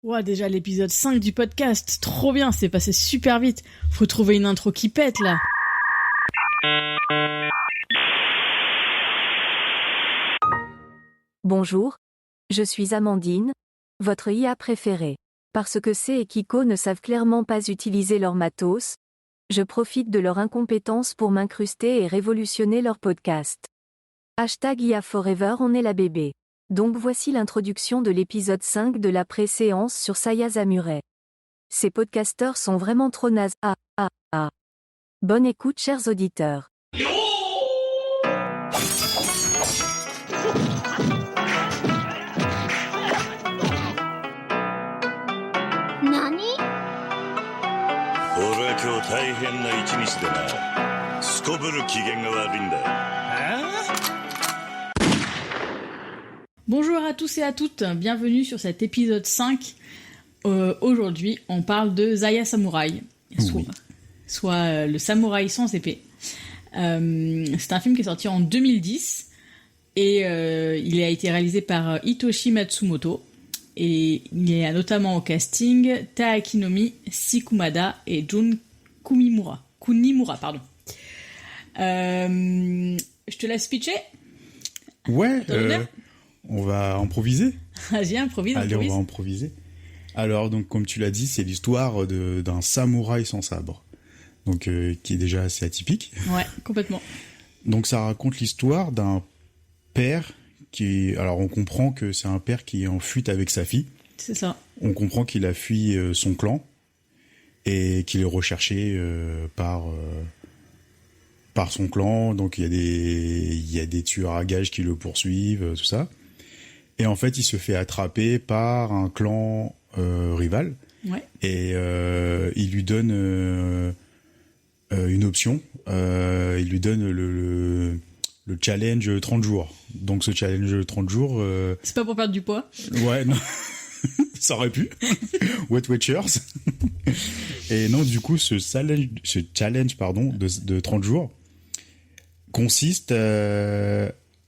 Ouah, déjà l'épisode 5 du podcast, trop bien, c'est passé super vite. Faut trouver une intro qui pète là. Bonjour, je suis Amandine, votre IA préférée. Parce que C et Kiko ne savent clairement pas utiliser leur matos, je profite de leur incompétence pour m'incruster et révolutionner leur podcast. #IA Forever, on est la bébé. Donc voici l'introduction de l'épisode 5 de la pré-séance sur Saya Samurai. Ces podcasteurs sont vraiment trop nazes. Bonne écoute, chers auditeurs. Nani? 俺は今日大変な一日でな。すこぶる機嫌が悪いんだ。Bonjour à tous et à toutes, bienvenue sur cet épisode 5. Aujourd'hui, on parle de Saya Samurai, soit le samouraï sans épée. C'est un film qui est sorti en 2010 et il a été réalisé par Hitoshi Matsumoto. Et il y a notamment au casting Taakinomi Sikumada et Jun Kunimura. Je te laisse pitcher. Ouais, on va improviser. Vas-y, improvise. Allez, on va improviser. Alors, donc, comme tu l'as dit, c'est l'histoire d'un samouraï sans sabre. Donc, qui est déjà assez atypique. Ouais, complètement. Donc, ça raconte l'histoire d'un père qui... Alors, on comprend que c'est un père qui est en fuite avec sa fille. C'est ça. On comprend qu'il a fui son clan et qu'il est recherché par son clan. Donc, il y a des tueurs à gages qui le poursuivent, tout ça. Et en fait, il se fait attraper par un clan rival. Ouais. Et il lui donne une option. Il lui donne le challenge 30 jours. Donc ce challenge 30 jours... C'est pas pour perdre du poids. Ouais, non. Ça aurait pu. Wet Watchers. Et non, du coup, ce challenge de 30 jours consiste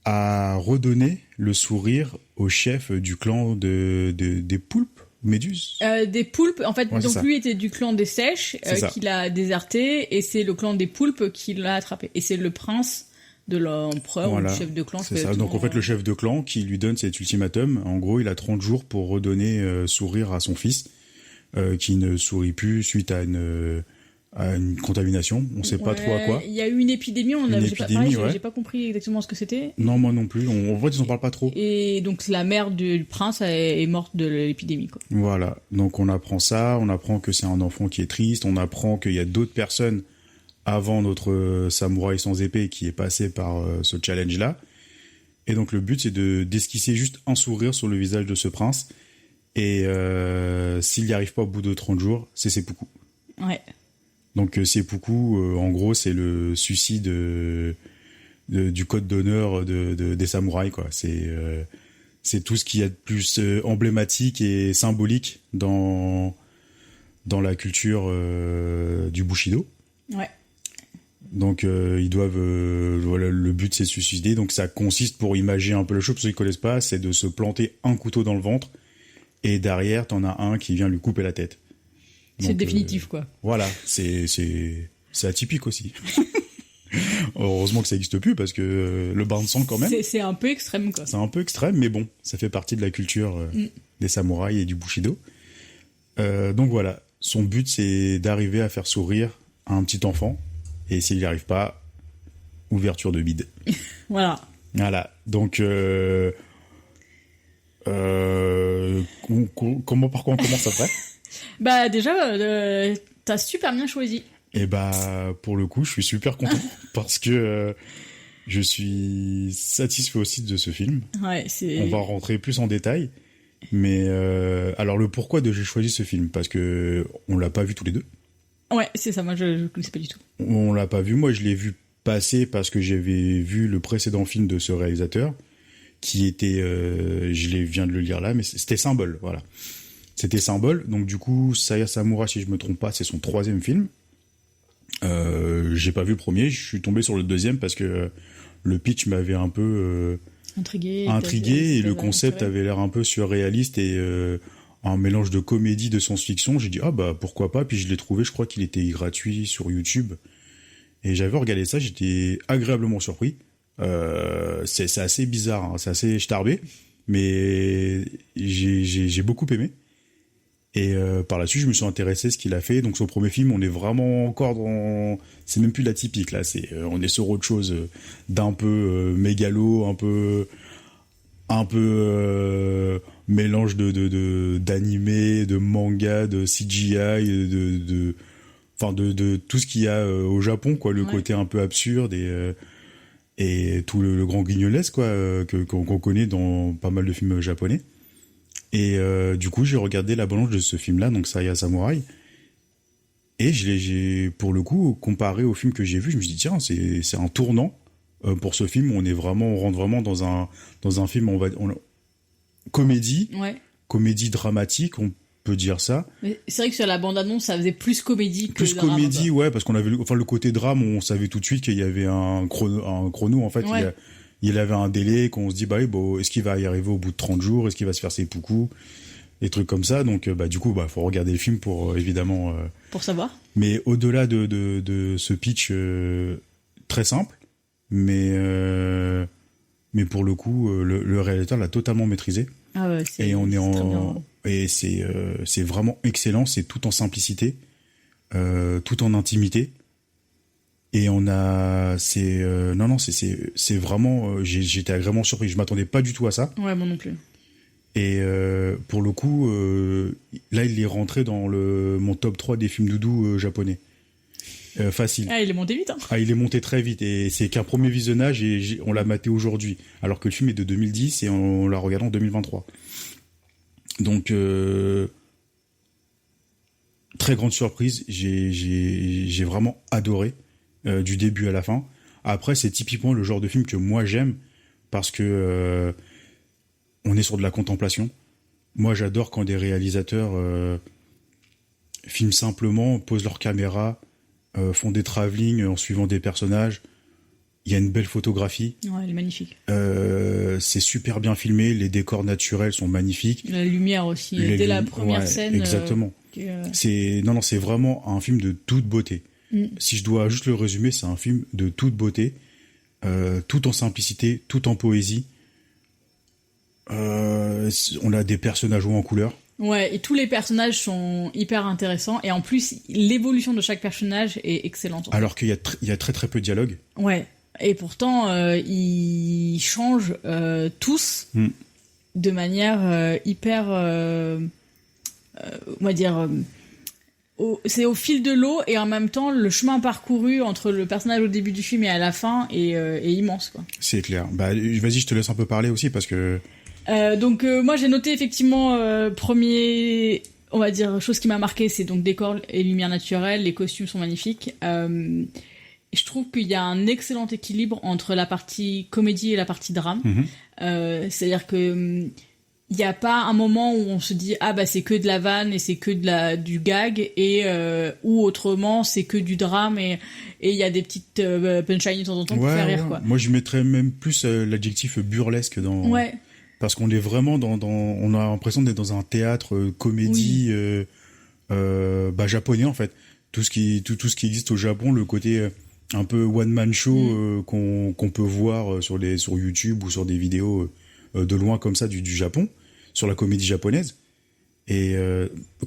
à redonner le sourire au chef du clan des poulpes, méduses. Des poulpes, en fait, Ouais, donc lui était du clan des sèches, qu'il a déserté, et c'est le clan des poulpes qui l'a attrapé. Et c'est le prince de l'empereur ou du chef de clan. C'est ça. Donc en fait, le chef de clan qui lui donne cet ultimatum, en gros, il a 30 jours pour redonner sourire à son fils, qui ne sourit plus suite à une contamination. On sait pas trop à quoi. Il y a eu une épidémie, j'ai pas compris exactement ce que c'était. Non, moi non plus. En fait, ils en parlent pas trop. Et donc la mère du prince est morte de l'épidémie, quoi. Voilà. Donc on apprend ça, on apprend que c'est un enfant qui est triste, on apprend qu'il y a d'autres personnes avant notre samouraï sans épée qui est passé par ce challenge-là. Et donc le but, c'est d'esquisser juste un sourire sur le visage de ce prince. Et s'il n'y arrive pas au bout de 30 jours, c'est seppuku. Ouais. Donc seppuku, en gros, c'est le suicide du code d'honneur des samouraïs, quoi. C'est tout ce qu'il y a de plus emblématique et symbolique dans la culture du Bushido. Ouais. Donc ils doivent, voilà, le but c'est de se suicider. Donc ça consiste, pour imaginer un peu le show, pour ceux qui connaissent pas, c'est de se planter un couteau dans le ventre et derrière t'en as un qui vient lui couper la tête. Donc, c'est définitif, quoi. Voilà, c'est atypique aussi. Heureusement que ça n'existe plus parce que le bain de sang quand même. C'est un peu extrême, quoi. C'est un peu extrême, mais bon, ça fait partie de la culture des samouraïs et du Bushido. Donc voilà, son but c'est d'arriver à faire sourire un petit enfant. Et s'il n'y arrive pas, ouverture de bide. Voilà. Donc, par quoi on commence après? Bah déjà, t'as super bien choisi. Et bah, pour le coup, je suis super content parce que je suis satisfait aussi de ce film. Ouais, On va rentrer plus en détail. Mais alors, le pourquoi j'ai choisi ce film, parce que on l'a pas vu tous les deux. Ouais, c'est ça, moi je connaissais pas du tout. On l'a pas vu, moi je l'ai vu passer parce que j'avais vu le précédent film de ce réalisateur, qui était, viens de le lire là, mais c'était Symbole, voilà. C'était Symbole, donc du coup, Saya Samurai, si je me trompe pas, c'est son 3e film. J'ai pas vu le premier, je suis tombé sur le 2e parce que le pitch m'avait un peu intrigué et le concept avait l'air un peu surréaliste et un mélange de comédie, de science-fiction. J'ai dit ah bah pourquoi pas, puis je l'ai trouvé, je crois qu'il était gratuit sur YouTube. Et j'avais regardé ça, j'étais agréablement surpris. C'est assez bizarre, hein, c'est assez starbé, mais j'ai beaucoup aimé. Et par la suite, je me suis intéressé à ce qu'il a fait. Donc son premier film, on est vraiment encore dans... C'est même plus l'atypique, là. On est sur autre chose d'un peu mégalo, un peu mélange d'animé, de manga, de CGI, de tout ce qu'il y a au Japon, quoi. Le côté un peu absurde et tout le grand guignolesque, quoi, qu'on connaît dans pas mal de films japonais. Et du coup, j'ai regardé la bande-annonce de ce film-là, donc Saya Samurai. Et j'ai pour le coup, comparé au film que j'ai vu, je me suis dit, tiens, c'est un tournant pour ce film. On rentre vraiment dans un film, comédie, comédie dramatique, on peut dire ça. Mais c'est vrai que sur la bande-annonce, ça faisait plus comédie que plus comédie, ouais, parce qu'on avait, le côté drame, on savait tout de suite qu'il y avait un chrono en fait. Ouais. Il avait un délai qu'on se dit, est-ce qu'il va y arriver au bout de 30 jours? Est-ce qu'il va se faire ses poucous? Des trucs comme ça. Donc, du coup, faut regarder le film pour, évidemment... pour savoir. Mais au-delà de ce pitch très simple, mais pour le coup, le réalisateur l'a totalement maîtrisé. Ah ouais, et on est et c'est vraiment excellent. C'est tout en simplicité, tout en intimité. Et c'est vraiment, j'étais agréablement surpris. Je m'attendais pas du tout à ça. Ouais, moi non plus. Et pour le coup, là, il est rentré dans mon top 3 des films doudou japonais. Facile. Ah, il est monté vite, hein. Ah, il est monté très vite. Et c'est qu'un premier visionnage et on l'a maté aujourd'hui. Alors que le film est de 2010 et on l'a regardé en 2023. Donc, très grande surprise. J'ai vraiment adoré. Du début à la fin. Après, c'est typiquement le genre de film que moi j'aime parce que on est sur de la contemplation. Moi, j'adore quand des réalisateurs filment simplement, posent leur caméra, font des travelling en suivant des personnages. Il y a une belle photographie. Ouais, elle est magnifique. C'est super bien filmé, les décors naturels sont magnifiques. La lumière aussi, dès la première scène. Exactement. C'est vraiment un film de toute beauté. Si je dois juste le résumer, c'est un film de toute beauté, tout en simplicité, tout en poésie. On a des personnages joués en couleur. Ouais, et tous les personnages sont hyper intéressants. Et en plus, l'évolution de chaque personnage est excellente. Alors qu'il y a très très peu de dialogue. Ouais, et pourtant, ils changent tous de manière hyper... on va dire... c'est au fil de l'eau et en même temps le chemin parcouru entre le personnage au début du film et à la fin est immense, quoi. C'est clair. Vas-y, je te laisse un peu parler aussi parce que donc moi j'ai noté effectivement premier, on va dire, chose qui m'a marqué, c'est donc décor et lumière naturelle, les costumes sont magnifiques. Je trouve qu'il y a un excellent équilibre entre la partie comédie et la partie drame. C'est-à-dire que il n'y a pas un moment où on se dit c'est que de la vanne et c'est que du gag et ou autrement c'est que du drame et il y a des petites punchlines de temps en temps pour faire rire, quoi. Moi je mettrais même plus l'adjectif burlesque dans parce qu'on est vraiment on a l'impression d'être dans un théâtre comédie japonais en fait. Tout ce qui existe au Japon, le côté un peu one man show qu'on peut voir sur YouTube ou sur des vidéos de loin comme ça du Japon, sur la comédie japonaise. Et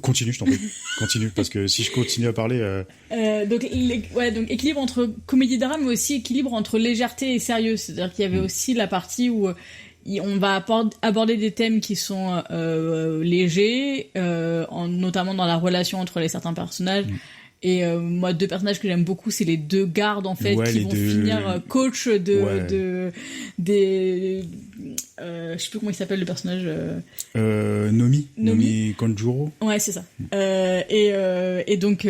continue, je t'en prie. Continue, parce que si je continue à parler... Donc équilibre entre comédie et drame, mais aussi équilibre entre légèreté et sérieux. C'est-à-dire qu'il y avait aussi la partie où on va aborder des thèmes qui sont légers, notamment dans la relation entre certains personnages. Et moi, deux personnages que j'aime beaucoup, c'est les deux gardes en fait qui vont finir coach je sais plus comment il s'appelle le personnage. Nomi Kanjuro. Ouais, c'est ça. Et donc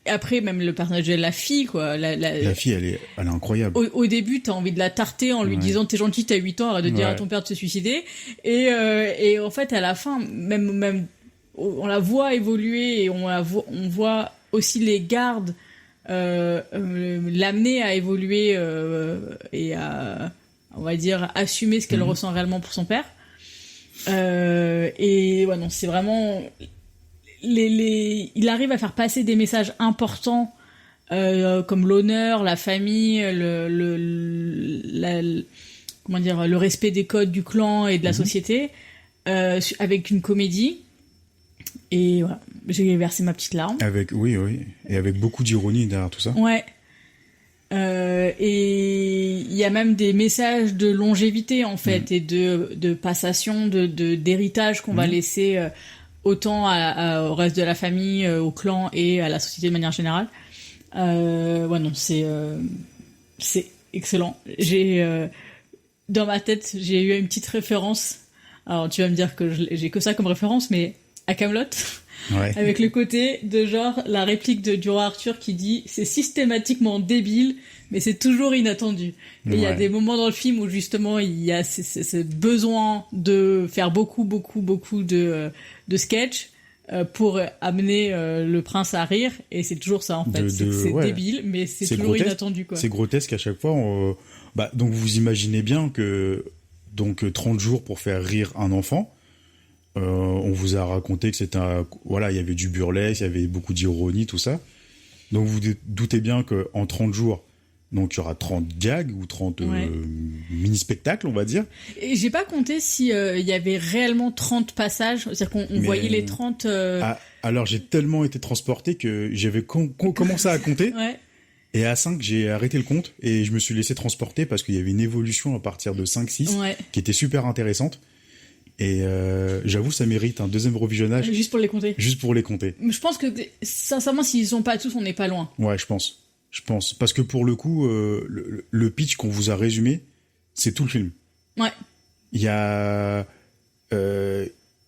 après même le personnage de la fille, quoi. La fille, elle est incroyable. Au début, t'as envie de la tarter en lui disant t'es gentil, t'as 8 ans, arrête de dire à ton père de se suicider. Et en fait, à la fin, même on la voit évoluer et on voit aussi les gardes l'amener à évoluer et à, on va dire, assumer ce qu'elle ressent réellement pour son père. Et ouais, non, c'est vraiment il arrive à faire passer des messages importants comme l'honneur, la famille, comment dire, le respect des codes du clan et de la société, avec une comédie. Et voilà, j'ai versé ma petite larme. Oui, et avec beaucoup d'ironie derrière tout ça. Ouais. Et il y a même des messages de longévité en fait et de passation, d'héritage qu'on va laisser autant au reste de la famille, au clan et à la société de manière générale. Ouais, non, c'est excellent. Dans ma tête, j'ai eu une petite référence. Alors tu vas me dire que j'ai que ça comme référence, mais à Kaamelott. Ouais. Avec le côté de genre la réplique du roi Arthur qui dit c'est systématiquement débile mais c'est toujours inattendu. Et il y a des moments dans le film où justement il y a ce besoin de faire beaucoup de sketchs pour amener le prince à rire, et c'est toujours ça en fait. C'est débile mais c'est toujours inattendu quoi. C'est grotesque à chaque fois. Donc vous imaginez bien que 30 jours pour faire rire un enfant. On vous a raconté que c'était il y avait du burlesque, il y avait beaucoup d'ironie, tout ça. Donc vous doutez bien qu'en 30 jours, donc il y aura 30 gags ou 30 mini-spectacles, on va dire. Et j'ai pas compté si il y avait réellement 30 passages, c'est-à-dire qu'on voyait les 30... Alors j'ai tellement été transporté que j'avais commencé à compter. Ouais. Et à 5, j'ai arrêté le compte et je me suis laissé transporter parce qu'il y avait une évolution à partir de 5-6 qui était super intéressante. Et j'avoue, ça mérite un deuxième revisionnage. Juste pour les compter. Juste pour les compter. Je pense que, sincèrement, s'ils sont pas tous, on n'est pas loin. Ouais, je pense. Parce que pour le coup, le pitch qu'on vous a résumé, c'est tout le film. Ouais. Il y a...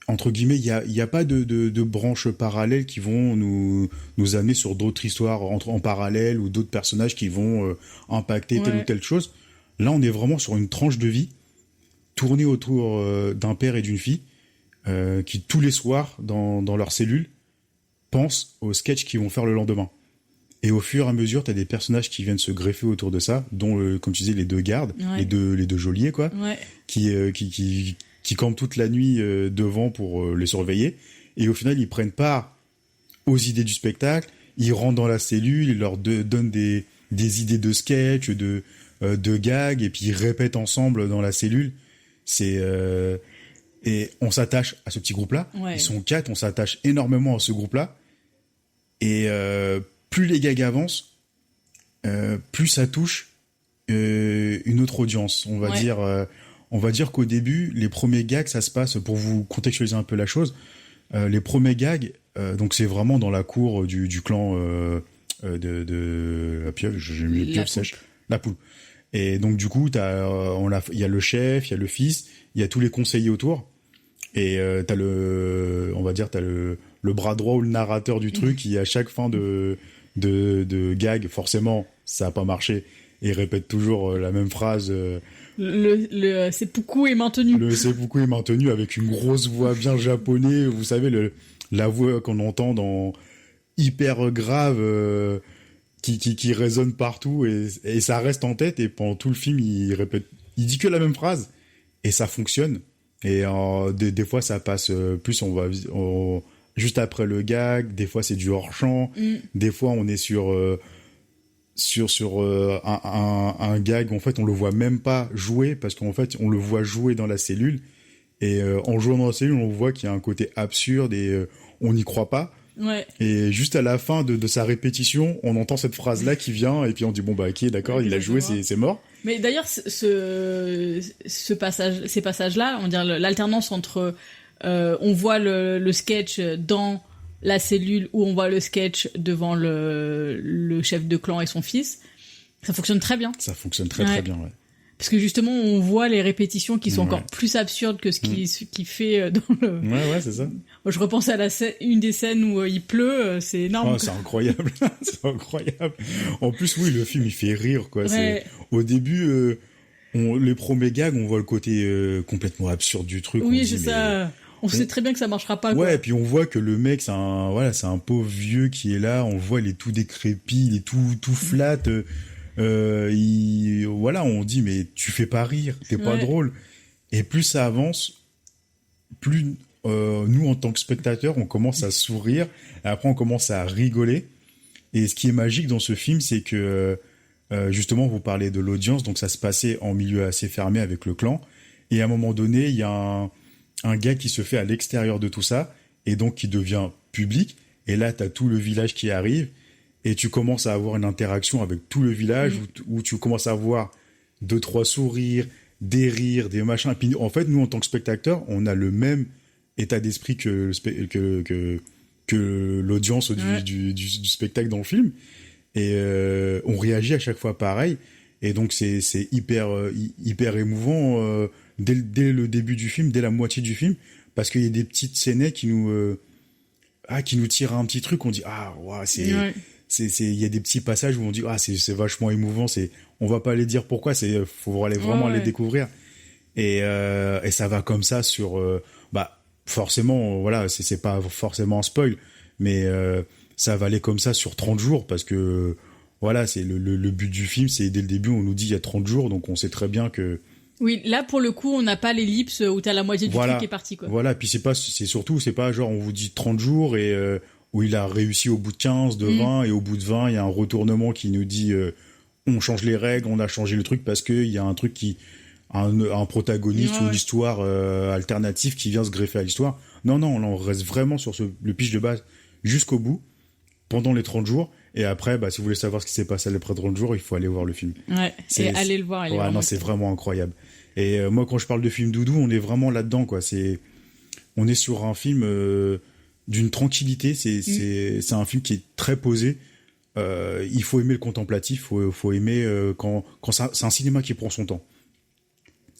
entre guillemets, il y a pas de branches parallèles qui vont nous amener sur d'autres histoires en parallèle ou d'autres personnages qui vont impacter telle ou telle chose. Là, on est vraiment sur une tranche de vie tournée autour d'un père et d'une fille qui, tous les soirs, dans leur cellule, pensent aux sketchs qu'ils vont faire le lendemain. Et au fur et à mesure, t'as des personnages qui viennent se greffer autour de ça, dont, comme tu disais, les deux gardes, les deux geôliers, quoi, qui campent toute la nuit devant pour les surveiller. Et au final, ils prennent part aux idées du spectacle, ils rentrent dans la cellule, ils leur donnent des idées de sketch, de gags, et puis ils répètent ensemble dans la cellule. Et on s'attache à ce petit groupe-là. Ouais. Ils sont 4, on s'attache énormément à ce groupe-là. Et plus les gags avancent, plus ça touche une autre audience. On va dire qu'au début, les premiers gags, ça se passe, pour vous contextualiser un peu la chose, les premiers gags, donc c'est vraiment dans la cour du clan de la pieuvre, j'ai mis pieuvre sèche, la poule. Et donc du coup, il y a le chef, il y a le fils, il y a tous les conseillers autour, et t'as le bras droit ou le narrateur du truc qui, à chaque fin de gag, forcément, ça a pas marché, et il répète toujours la même phrase. Le seppuku est maintenu. Le seppuku est maintenu avec une grosse voix bien japonais, vous savez, la voix qu'on entend dans hyper grave, qui résonne partout, et ça reste en tête, et pendant tout le film, il dit que la même phrase, et ça fonctionne. Et des fois, ça passe plus, juste après le gag, des fois c'est du hors-champ, des fois on est sur un gag, en fait on le voit même pas jouer, parce qu'en fait on le voit jouer dans la cellule, et en jouant dans la cellule on voit qu'il y a un côté absurde, et on n'y croit pas. Ouais. Et juste à la fin de sa répétition, on entend cette phrase-là qui vient, et puis on dit bon bah ok, d'accord, il a joué, c'est mort. Mais d'ailleurs, ces passages-là, on dirait l'alternance entre on voit le sketch dans la cellule, ou on voit le sketch devant le chef de clan et son fils, ça fonctionne très bien. Ça fonctionne très bien, ouais. Parce que justement, on voit les répétitions qui sont encore plus absurdes que ce qui fait dans le... Ouais, c'est ça. Moi, je repense à une des scènes où il pleut, c'est énorme. Oh, c'est incroyable. C'est incroyable. En plus, oui, le film, il fait rire, quoi. Ouais. Au début, les premiers gags, on voit le côté complètement absurde du truc. Oui, c'est ça. On sait très bien que ça marchera pas, quoi. Ouais, et puis on voit que le mec, c'est un pauvre vieux qui est là. On voit, il est tout décrépit, il est tout flat. On dit mais tu fais pas rire, t'es pas drôle. Et plus ça avance, plus nous, en tant que spectateurs, on commence à sourire, et après on commence à rigoler. Et ce qui est magique dans ce film, c'est que justement, vous parlez de l'audience, donc ça se passait en milieu assez fermé avec le clan. Et à un moment donné, il y a un gars qui se fait à l'extérieur de tout ça, et donc qui devient public. Et là, tu as tout le village qui arrive, et tu commences à avoir une interaction avec tout le village, où tu commences à avoir 2-3 sourires, des rires, des machins. Et puis, en fait, nous, en tant que spectateurs, on a le même état d'esprit que l'audience du spectacle dans le film. Et on réagit à chaque fois pareil. Et donc, c'est hyper émouvant dès le début du film, dès la moitié du film, parce qu'il y a des petites scènes qui nous tirent un petit truc. On dit, il y a des petits passages où on dit, c'est vachement émouvant. On va pas aller dire pourquoi, faut aller vraiment les découvrir. Et ça va comme ça sur, forcément, voilà, c'est pas forcément un spoil, mais ça va aller comme ça sur 30 jours, parce que, voilà, c'est le but du film, c'est dès le début, on nous dit il y a 30 jours, donc on sait très bien que... Oui, là, pour le coup, on n'a pas l'ellipse où t'as la moitié du truc qui est parti, quoi. Voilà, puis c'est pas genre, on vous dit 30 jours et où il a réussi au bout de 15, de 20, et au bout de 20, il y a un retournement qui nous dit on change les règles, on a changé le truc parce qu'il y a un truc un protagoniste ou une histoire alternative qui vient se greffer à l'histoire. Non, on reste vraiment sur le pitch de base jusqu'au bout, pendant les 30 jours. Et après, si vous voulez savoir ce qui s'est passé après 30 jours, il faut aller voir le film. Ouais, allez le voir. C'est vraiment incroyable. Et moi, quand je parle de film doudou, on est vraiment là-dedans, quoi. On est sur un film d'une tranquillité. C'est un film qui est très posé. Il faut aimer le contemplatif. Faut aimer quand c'est un cinéma qui prend son temps.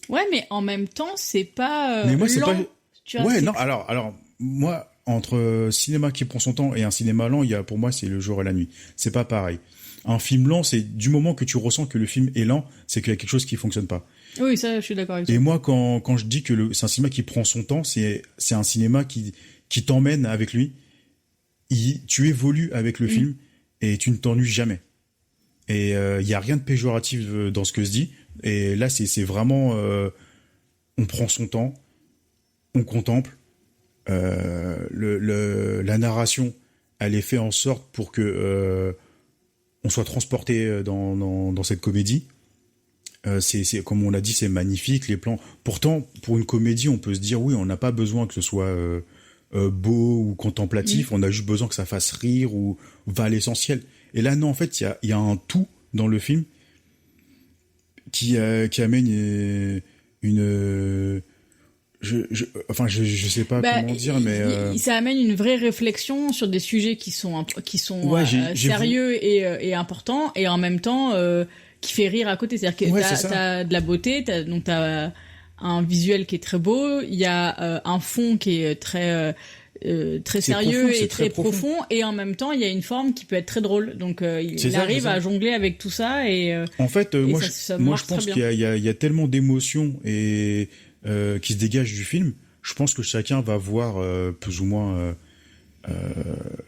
Ouais, mais en même temps, c'est pas mais moi, lent. C'est pas... Tu vois, ouais, non. Alors, moi, entre cinéma qui prend son temps et un cinéma lent, pour moi, c'est le jour et la nuit. C'est pas pareil. Un film lent, c'est du moment que tu ressens que le film est lent, c'est qu'il y a quelque chose qui fonctionne pas. Oui, ça, je suis d'accord avec toi. Et moi, quand je dis que c'est un cinéma qui prend son temps, c'est un cinéma qui t'emmène avec lui. Tu évolues avec le film et tu ne t'ennuies jamais. Et il y a rien de péjoratif dans ce que je dis. Et là, c'est vraiment, on prend son temps, on contemple. La narration, elle est faite en sorte pour que on soit transporté dans cette comédie. C'est comme on l'a dit, c'est magnifique, les plans. Pourtant, pour une comédie, on peut se dire oui, on n'a pas besoin que ce soit beau ou contemplatif, on a juste besoin que ça fasse rire ou va à l'essentiel. Et là, non, en fait, il y a un tout dans le film qui amène une je sais pas comment dire, mais ça amène une vraie réflexion sur des sujets qui sont sérieux et importants, et en même temps qui fait rire à côté. C'est-à-dire que t'as de la beauté, t'as un visuel qui est très beau, il y a un fond qui est très sérieux profond, et très profond, et en même temps il y a une forme qui peut être très drôle. Donc il arrive à jongler avec tout ça, et en fait moi je pense qu'il y a tellement d'émotions et qui se dégagent du film. Je pense que chacun va voir plus ou moins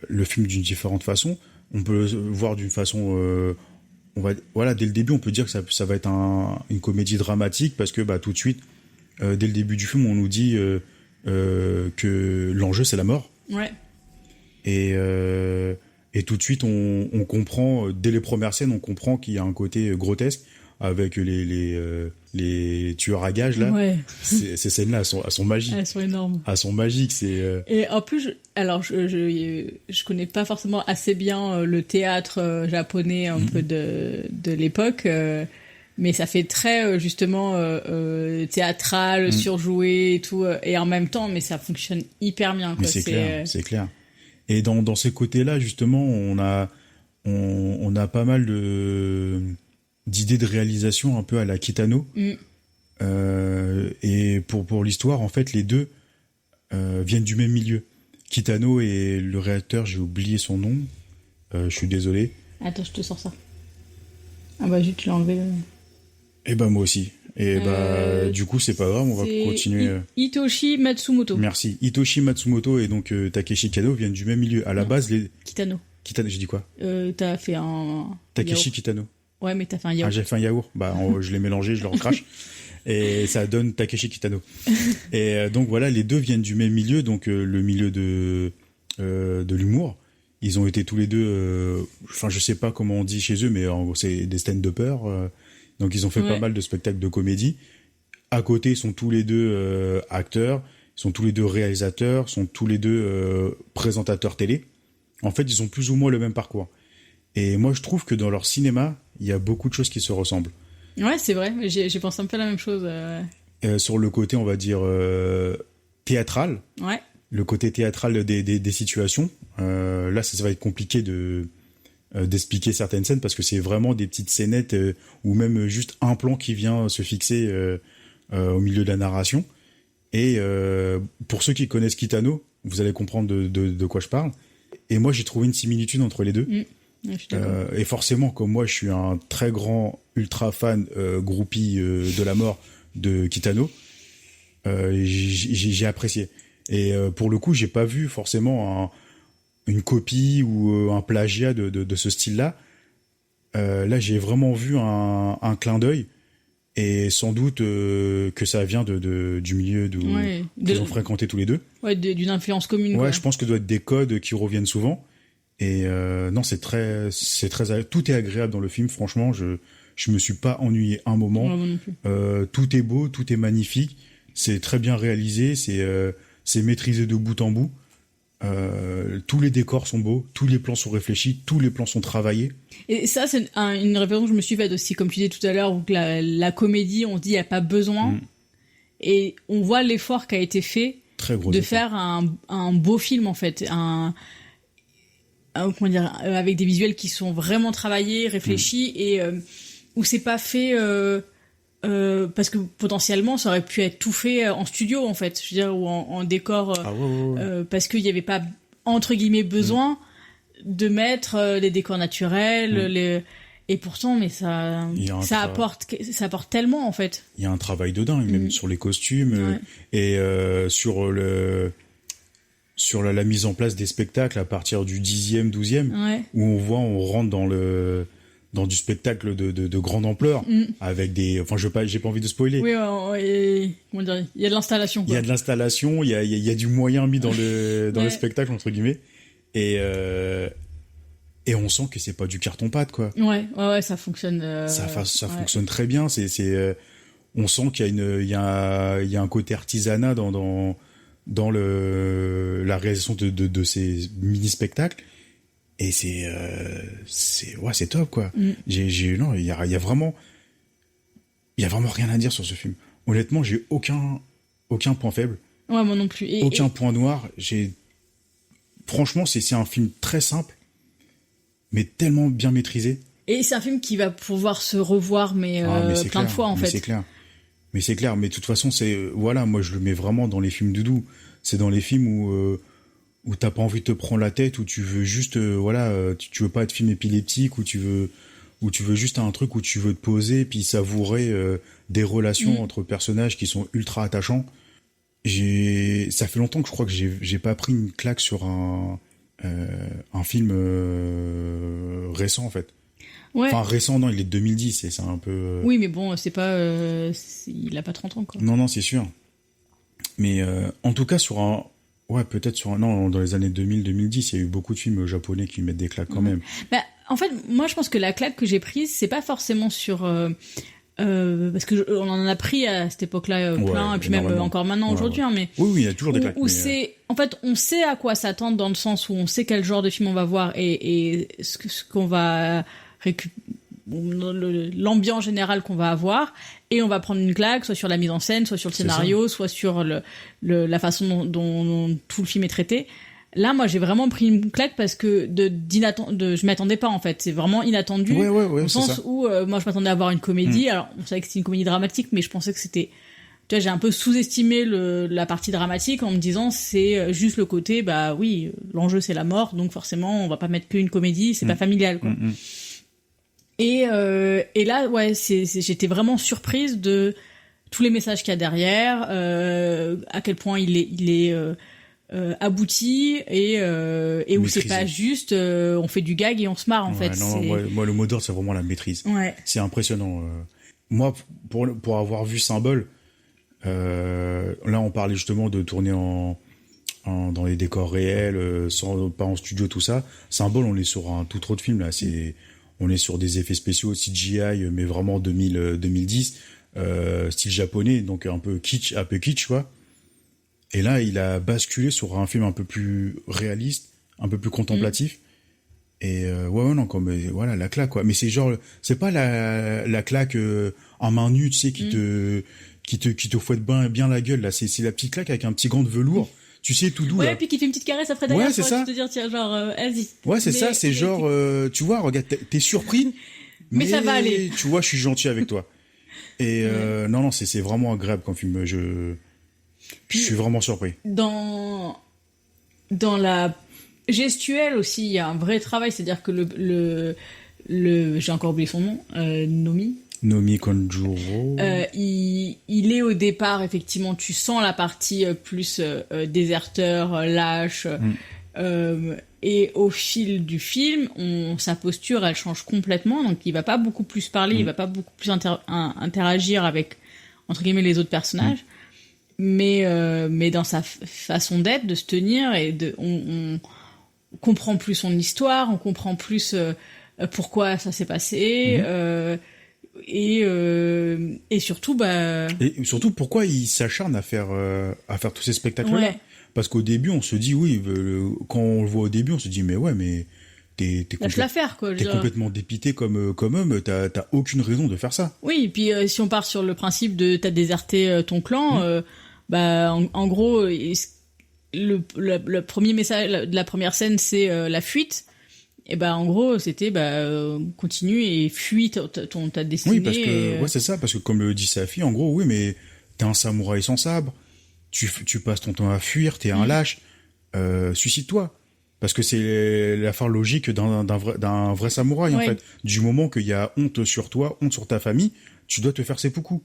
le film d'une différente façon. On peut le voir d'une façon dès le début on peut dire que ça va être une comédie dramatique, parce que tout de suite dès le début du film on nous dit que l'enjeu c'est la mort. Ouais. Et tout de suite on comprend, dès les premières scènes on comprend qu'il y a un côté grotesque avec les tueurs à gages là. Ouais. Ces scènes là elles sont magiques. Elles sont énormes. Elles sont magiques, Et en plus je connais pas forcément assez bien le théâtre japonais un peu de l'époque, mais ça fait très justement théâtral, surjoué et tout, et en même temps mais ça fonctionne hyper bien, quoi. Mais c'est clair. Et dans ces côtés-là justement, on a pas mal d'idées de réalisation un peu à la Kitano. Et pour l'histoire, en fait, les deux viennent du même milieu. Kitano et le réalisateur, j'ai oublié son nom. Je suis désolé. Attends, je te sors ça. Ah juste tu l'as enlevé. Et moi aussi. Et du coup, c'est pas grave, on va continuer. Hitoshi Matsumoto. Merci. Hitoshi Matsumoto et donc Takeshi Kitano viennent du même milieu. À la base, Kitano, j'ai dit quoi? T'as fait un... Takeshi yaourt. Kitano. Ouais, mais t'as fait un yaourt. J'ai fait un yaourt. Je l'ai mélangé, je le recrache. Et ça donne Takeshi Kitano. Et donc voilà, les deux viennent du même milieu, donc le milieu de l'humour. Ils ont été tous les deux, enfin je sais pas comment on dit chez eux, mais en gros c'est des stand-uppers. Donc ils ont fait pas mal de spectacles de comédie. À côté, ils sont tous les deux acteurs, ils sont tous les deux réalisateurs, sont tous les deux présentateurs télé. En fait, ils ont plus ou moins le même parcours. Et moi, je trouve que dans leur cinéma, il y a beaucoup de choses qui se ressemblent. Ouais, c'est vrai. J'ai pensé un peu la même chose. Sur le côté, on va dire, théâtral. Ouais. Le côté théâtral des situations. Là, ça va être compliqué d'expliquer certaines scènes parce que c'est vraiment des petites scénettes ou même juste un plan qui vient se fixer au milieu de la narration. Et pour ceux qui connaissent Kitano, vous allez comprendre de quoi je parle. Et moi, j'ai trouvé une similitude entre les deux. Ouais, je suis d'accord. Et forcément, comme moi, je suis un très grand ultra fan groupie de la mort de Kitano, j'ai apprécié. Et pour le coup, j'ai pas vu forcément une copie ou un plagiat de ce style-là. Là, j'ai vraiment vu un clin d'œil. Et sans doute que ça vient du milieu qu'ils ont fréquenté tous les deux. Ouais, d'une influence commune. Ouais, quoi. je pense que ça doit être des codes qui reviennent souvent. Et non, c'est très, tout est agréable dans le film. Franchement, je me suis pas ennuyé un moment. Ouais, moi non plus. Tout est beau, tout est magnifique. C'est très bien réalisé. C'est maîtrisé de bout en bout. Tous les décors sont beaux, tous les plans sont réfléchis, tous les plans sont travaillés. Et ça, c'est une réflexion que je me suis faite aussi, comme tu disais tout à l'heure, où que la comédie, on se dit, il n'y a pas besoin. Et on voit l'effort qui a été fait Très gros de effort. faire un beau film, en fait. Comment dire, avec des visuels qui sont vraiment travaillés, réfléchis, et où c'est pas fait... parce que potentiellement ça aurait pu être tout fait en studio en fait, je veux dire, ou en décor, parce qu'il n'y avait pas entre guillemets besoin de mettre les décors naturels, et pourtant mais ça apporte tellement en fait. Il y a un travail de dingue, même sur les costumes et sur la mise en place des spectacles à partir du 10e, 12e, où on rentre dans du spectacle de grande ampleur, avec des... Enfin, j'ai pas envie de spoiler. Oui, comment dire, il y a de l'installation, quoi. Il y a de l'installation, il y a du moyen mis dans le spectacle, entre guillemets. Et on sent que c'est pas du carton-pâte, quoi. Ouais, ça fonctionne. Ça fonctionne très bien. On sent qu'il y a un côté artisanat dans la réalisation de ces mini-spectacles. Et c'est top, quoi. Non, il y a vraiment rien à dire sur ce film. Honnêtement, j'ai aucun point faible. Ouais, moi non plus. Aucun point noir. Franchement, c'est un film très simple, mais tellement bien maîtrisé. Et c'est un film qui va pouvoir se revoir, mais plein de fois, en fait. Mais c'est clair. Mais de toute façon, moi, je le mets vraiment dans les films doudou. C'est dans les films où t'as pas envie de te prendre la tête, où tu veux juste, tu veux pas être film épileptique, où tu veux juste un truc où tu veux te poser, puis savourer des relations entre personnages qui sont ultra attachants. Ça fait longtemps que je crois que j'ai pas pris une claque sur un film récent, en fait. Ouais. Enfin, récent, non, il est de 2010, et c'est un peu... Oui, mais bon, c'est pas... il a pas 30 ans, quoi. Non, c'est sûr. Mais en tout cas, non, dans les années 2000-2010, il y a eu beaucoup de films japonais qui mettent des claques quand même. Bah, en fait, moi, je pense que la claque que j'ai prise, c'est pas forcément sur... parce que on en a pris à cette époque-là plein, et puis même encore maintenant, aujourd'hui. Hein, mais oui, il y a toujours des claques. En fait, on sait à quoi s'attendre, dans le sens où on sait quel genre de film on va voir et ce qu'on va l'ambiance générale qu'on va avoir, et on va prendre une claque soit sur la mise en scène, soit sur le scénario, soit sur la façon dont tout le film est traité. Là, moi, j'ai vraiment pris une claque parce que je m'attendais pas, en fait. C'est vraiment inattendu. Au sens où, moi, je m'attendais à voir une comédie. Alors, on savait que c'était une comédie dramatique, mais je pensais que c'était... Tu vois, j'ai un peu sous-estimé la partie dramatique en me disant c'est juste le côté, bah oui, l'enjeu c'est la mort, donc forcément, on va pas mettre qu'une comédie, c'est pas familial, quoi. Et là, ouais, j'étais vraiment surprise de tous les messages qu'il y a derrière, à quel point il est abouti, et où c'est pas juste on fait du gag et on se marre, en fait. Non, moi, le mot d'ordre, c'est vraiment la maîtrise. Ouais. C'est impressionnant. moi, pour avoir vu Symbol, là, on parlait justement de tourner dans les décors réels, pas en studio, tout ça. Symbol, on est sur un tout autre film, là. On est sur des effets spéciaux CGI, mais vraiment 2010, style japonais, donc un peu kitsch, quoi. Et là, il a basculé sur un film un peu plus réaliste, un peu plus contemplatif. Et non, comme voilà, la claque, quoi. Mais c'est genre, c'est pas la claque en main nue, tu sais, qui te fouette bien la gueule, là. C'est la petite claque avec un petit gant de velours. Tu sais, tout doux. Ouais, là. puis qui fait une petite caresse après derrière c'est pour ça. te dire, tiens, genre, vas-y. Ouais, c'est ça, c'est genre, tu vois, regarde, t'es surpris. Mais ça va aller. Tu vois, je suis gentil avec toi. Et non, c'est vraiment agréable comme film. Je suis vraiment surpris. Dans la gestuelle aussi, il y a un vrai travail, c'est-à-dire que le j'ai encore oublié son nom, Nomi Konjuro. Il est au départ, effectivement, tu sens la partie plus déserteur, lâche, et au fil du film, sa posture, elle change complètement, donc il va pas beaucoup plus parler, il va pas beaucoup plus interagir avec, entre guillemets, les autres personnages, mais dans sa façon d'être, de se tenir, et on comprend plus son histoire, on comprend plus pourquoi ça s'est passé, et surtout et surtout pourquoi il s'acharne à faire tous ces spectacles là, parce qu'au début on se dit quand on le voit au début on se dit mais t'es complètement dépité comme homme, t'as aucune raison de faire ça. Oui, et puis si on part sur le principe de t'as déserté ton clan, en gros le premier message de la première scène c'est la fuite. Et en gros c'était continue et fuis ta destinée. Oui, parce que c'est ça, parce que comme le dit sa fille, en gros, oui, mais t'es un samouraï sans sabre, tu passes ton temps à fuir, t'es un lâche, suicide-toi, parce que c'est l'affaire logique d'un vrai samouraï en fait. Du moment qu'il y a honte sur toi, honte sur ta famille, tu dois te faire seppuku.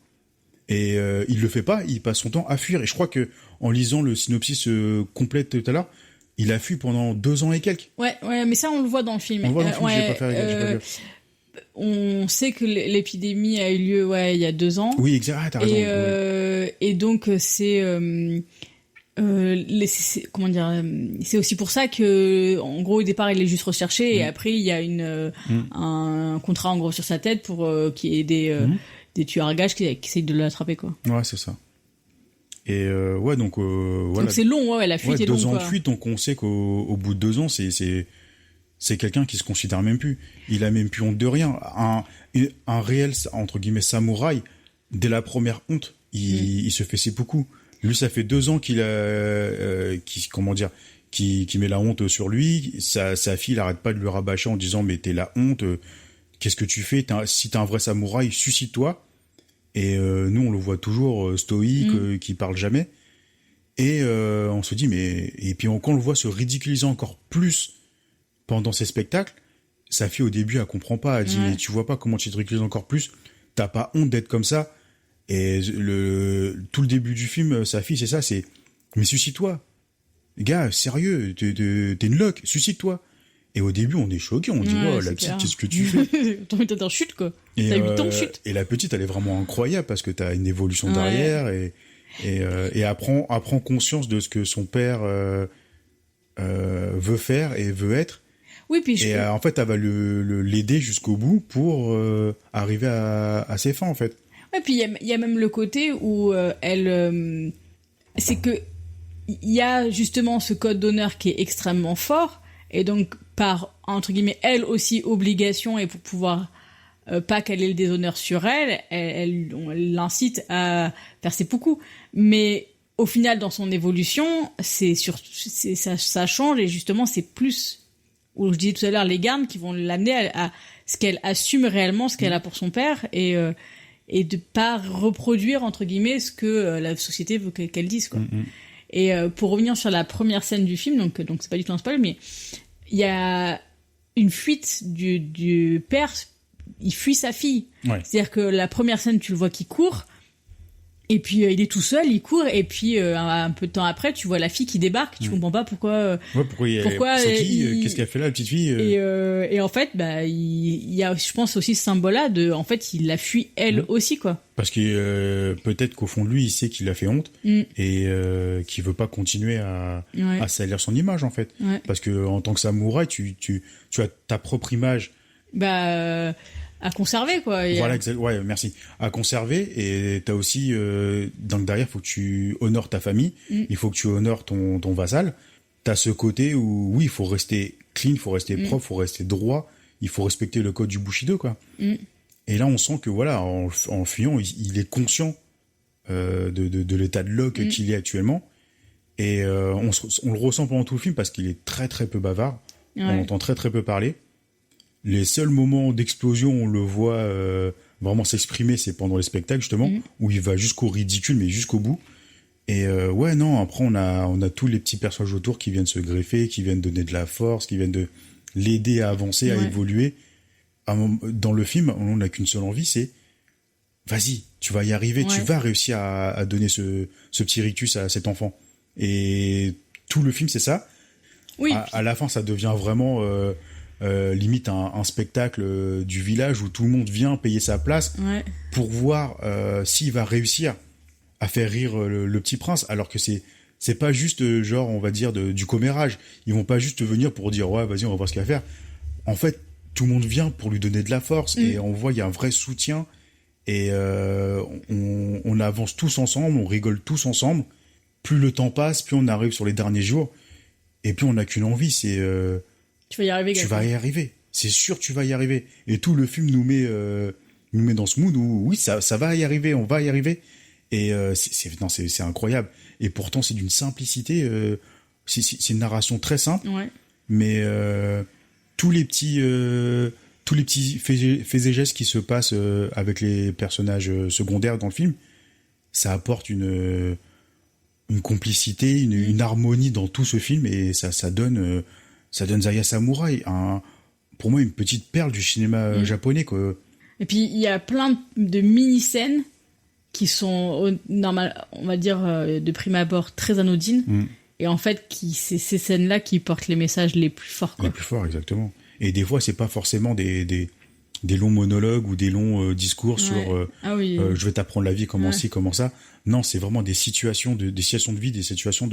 Et il le fait pas, il passe son temps à fuir. Et je crois que en lisant le synopsis complet tout à l'heure, il a fui pendant 2 ans et quelques. Ouais, mais ça, on le voit dans le film. On le voit dans le film, j'ai pas fait on sait que l'épidémie a eu lieu, il y a 2 ans. Oui, exact, t'as raison. Et donc, c'est comment dire, c'est aussi pour ça que, en gros, au départ, il est juste recherché, et après, il y a un contrat, en gros, sur sa tête pour qu'il y ait des tueurs à gages qui essayent de l'attraper, quoi. Ouais, c'est ça. Et donc voilà. Donc c'est long, la fuite est longue. 2 ans de fuite, donc on sait qu'au bout de 2 ans, c'est quelqu'un qui se considère même plus. Il a même plus honte de rien. Un réel, entre guillemets, samouraï, dès la première honte, il se fait seppuku. Lui, ça fait 2 ans qu'il met la honte sur lui. Sa fille, il arrête pas de le rabâcher en disant, mais t'es la honte, qu'est-ce que tu fais? Si t'es un vrai samouraï, suicide-toi. Et nous, on le voit toujours stoïque, qui parle jamais. Et on se dit, mais... Et puis quand on le voit se ridiculiser encore plus pendant ces spectacles, sa fille, au début, elle comprend pas. Elle dit, mais tu vois pas comment tu te ridiculises encore plus? T'as pas honte d'être comme ça? Et tout le début du film, sa fille, c'est ça, c'est... Mais suicide-toi. Gars, sérieux, t'es une loque, suicide-toi. Et au début, on est choqué, on dit, la petite, qu'est-ce que tu fais? T'es en chute, quoi. T'as 8 ans de chute. Et la petite, elle est vraiment incroyable parce que t'as une évolution derrière et apprend conscience de ce que son père veut faire et veut être. Oui, puis en fait, elle va l'aider jusqu'au bout pour arriver à ses fins, en fait. Ouais, puis il y a même le côté où elle... c'est que il y a justement ce code d'honneur qui est extrêmement fort, et donc par, entre guillemets, elle aussi obligation, et pour pouvoir pas qu'elle ait le déshonneur sur elle l'incite à faire seppuku. Mais au final, dans son évolution, ça change, et justement, c'est plus, où je disais tout à l'heure, les gardes qui vont l'amener à ce qu'elle assume réellement, ce qu'elle a pour son père, et de pas reproduire, entre guillemets, ce que la société veut qu'elle dise, quoi. Et pour revenir sur la première scène du film, donc c'est pas du tout un spoil, mais il y a une fuite du père, il fuit sa fille. Ouais. C'est-à-dire que la première scène, tu le vois qui court, Et puis il est tout seul, il court, et puis un peu de temps après, tu vois la fille qui débarque, tu comprends pas pourquoi. Pourquoi c'est qui qu'est-ce qu'elle fait là, la petite fille Et en fait, bah, il y a, je pense aussi ce symbole-là de, en fait, il la fuit elle aussi, quoi. Parce que peut-être qu'au fond de lui, il sait qu'il a fait honte et qu'il veut pas continuer à salir son image, en fait. Ouais. Parce que en tant que samouraï, tu as ta propre image. Bah, à conserver, quoi. Voilà, ouais, merci. À conserver, et t'as aussi, donc derrière, faut que tu honores ta famille, il faut que tu honores ton vassal. T'as ce côté où, oui, il faut rester clean, il faut rester propre, il faut rester droit, il faut respecter le code du Bushido, quoi. Et là, on sent que, voilà, en fuyant, il est conscient de l'état de Locke qu'il est actuellement. Et on le ressent pendant tout le film parce qu'il est très, très peu bavard. Ouais. On entend très, très peu parler. Les seuls moments d'explosion, on le voit vraiment s'exprimer, c'est pendant les spectacles, justement, où il va jusqu'au ridicule, mais jusqu'au bout. Et ouais, non, après, on a tous les petits personnages autour qui viennent se greffer, qui viennent donner de la force, qui viennent de l'aider à avancer, à évoluer. Dans le film, on n'a qu'une seule envie, c'est vas-y, tu vas y arriver, tu vas réussir à donner ce petit rictus à cet enfant. Et tout le film, c'est ça. Oui. À la fin, ça devient vraiment... limite un spectacle du village où tout le monde vient payer sa place pour voir s'il va réussir à faire rire le petit prince, alors que c'est pas juste genre, on va dire, du commérage. Ils vont pas juste venir pour dire ouais, vas-y, on va voir ce qu'il va faire. En fait, tout le monde vient pour lui donner de la force et on voit il y a un vrai soutien et on avance tous ensemble, on rigole tous ensemble. Plus le temps passe, plus on arrive sur les derniers jours et plus on n'a qu'une envie, c'est tu vas y arriver. Tu vas y arriver. C'est sûr, tu vas y arriver. Et tout le film nous met dans ce mood où oui, ça va y arriver, on va y arriver. Et c'est incroyable. Et pourtant, c'est d'une simplicité. C'est une narration très simple, mais tous les petits faits et gestes qui se passent avec les personnages secondaires dans le film, ça apporte une complicité, une harmonie dans tout ce film, et ça donne Zaya Samurai, pour moi, une petite perle du cinéma japonais, quoi. Et puis, il y a plein de mini-scènes qui sont, on va dire, de prime abord, très anodines. Et en fait, c'est ces scènes-là qui portent les messages les plus forts, quoi. Les plus forts, exactement. Et des fois, c'est pas forcément des longs monologues ou des longs discours sur je vais t'apprendre la vie, comment ci, comment ça. Non, c'est vraiment des situations de vie, des situations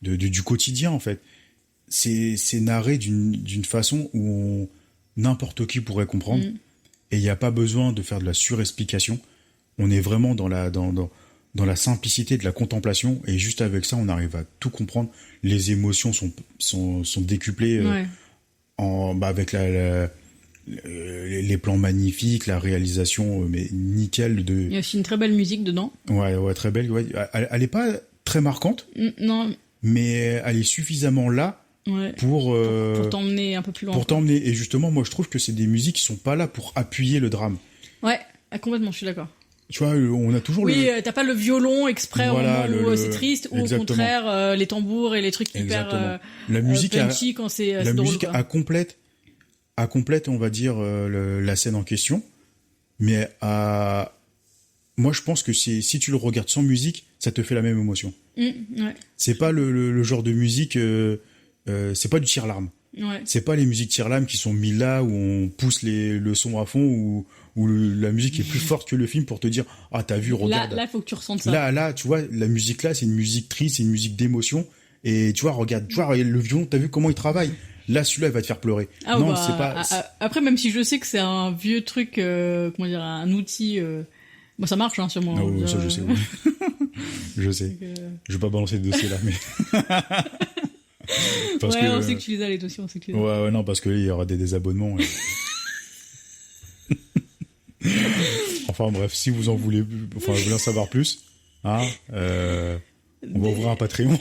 du quotidien, en fait. C'est narré d'une façon où n'importe qui pourrait comprendre, et il n'y a pas besoin de faire de la surexplication. On est vraiment dans la simplicité de la contemplation, et juste avec ça, on arrive à tout comprendre. Les émotions sont décuplées avec les plans magnifiques, la réalisation mais nickel. Il y a aussi une très belle musique dedans. Ouais, très belle. Ouais. Elle n'est pas très marquante, non, mais elle est suffisamment là pour t'emmener un peu plus loin. Pour t'emmener. Et justement, moi, je trouve que c'est des musiques qui sont pas là pour appuyer le drame. Ouais, complètement, je suis d'accord. Tu vois, on a toujours t'as pas le violon exprès au moment où c'est triste, ou au contraire, les tambours et les trucs hyper la musique punchy quand c'est la drôle, musique quoi. complète, on va dire, la scène en question. Mais moi, je pense que si tu le regardes sans musique, ça te fait la même émotion. C'est pas le genre de musique... c'est pas du tire-larme. C'est pas les musiques tire-larme qui sont mises là où on pousse le son à fond, où la musique est plus forte que le film pour te dire ah, t'as vu, regarde. Là faut que tu ressentes ça. Là tu vois, la musique là, c'est une musique triste, c'est une musique d'émotion, et tu vois, regarde, le violon, t'as vu comment il travaille. Là, celui-là, il va te faire pleurer. Non, c'est pas. Après, même si je sais que c'est un vieux truc, comment dire, un outil. Bon, ça marche, sur moi. Non, ça, je sais. Oui. Je sais. Je vais pas balancer de dossier là, mais. On sait que tu les as, les dossiers, on sait que tu les as. Ouais, non, parce qu'il y aura des désabonnements. Enfin, bref, si vous en voulez, voulez en savoir plus, on va ouvrir un Patreon.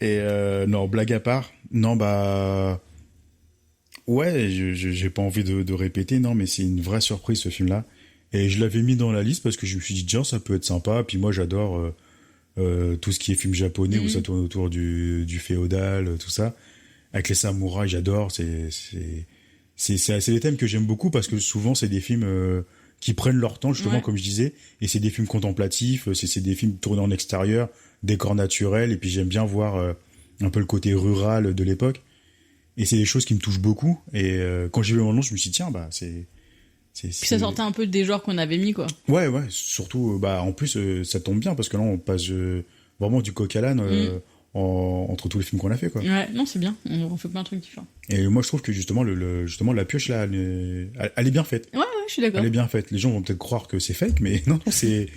Et non, blague à part, non, ouais, j'ai pas envie de répéter, non, mais c'est une vraie surprise, ce film-là. Et je l'avais mis dans la liste parce que je me suis dit, tiens, ça peut être sympa. Puis moi, j'adore tout ce qui est film japonais où ça tourne autour du féodal, tout ça. Avec les samouraïs, j'adore. C'est des thèmes que j'aime beaucoup parce que souvent, c'est des films qui prennent leur temps, justement, Ouais. comme je disais. Et c'est des films contemplatifs, c'est des films tournés en extérieur, décors naturels. Et puis j'aime bien voir un peu le côté rural de l'époque. Et c'est des choses qui me touchent beaucoup. Et quand j'ai vu mon nom, je me suis dit, tiens, bah, Puis ça sortait un peu des genres qu'on avait mis, quoi. Ouais, surtout, bah, en plus, ça tombe bien, parce que là, on passe vraiment du coq à l'âne entre tous les films qu'on a fait, quoi. Ouais, non, c'est bien. On fait plein de trucs différents. Et moi, je trouve que justement, justement la pioche, là, elle est bien faite. Ouais, je suis d'accord. Elle est bien faite. Les gens vont peut-être croire que c'est fake, mais non, c'est...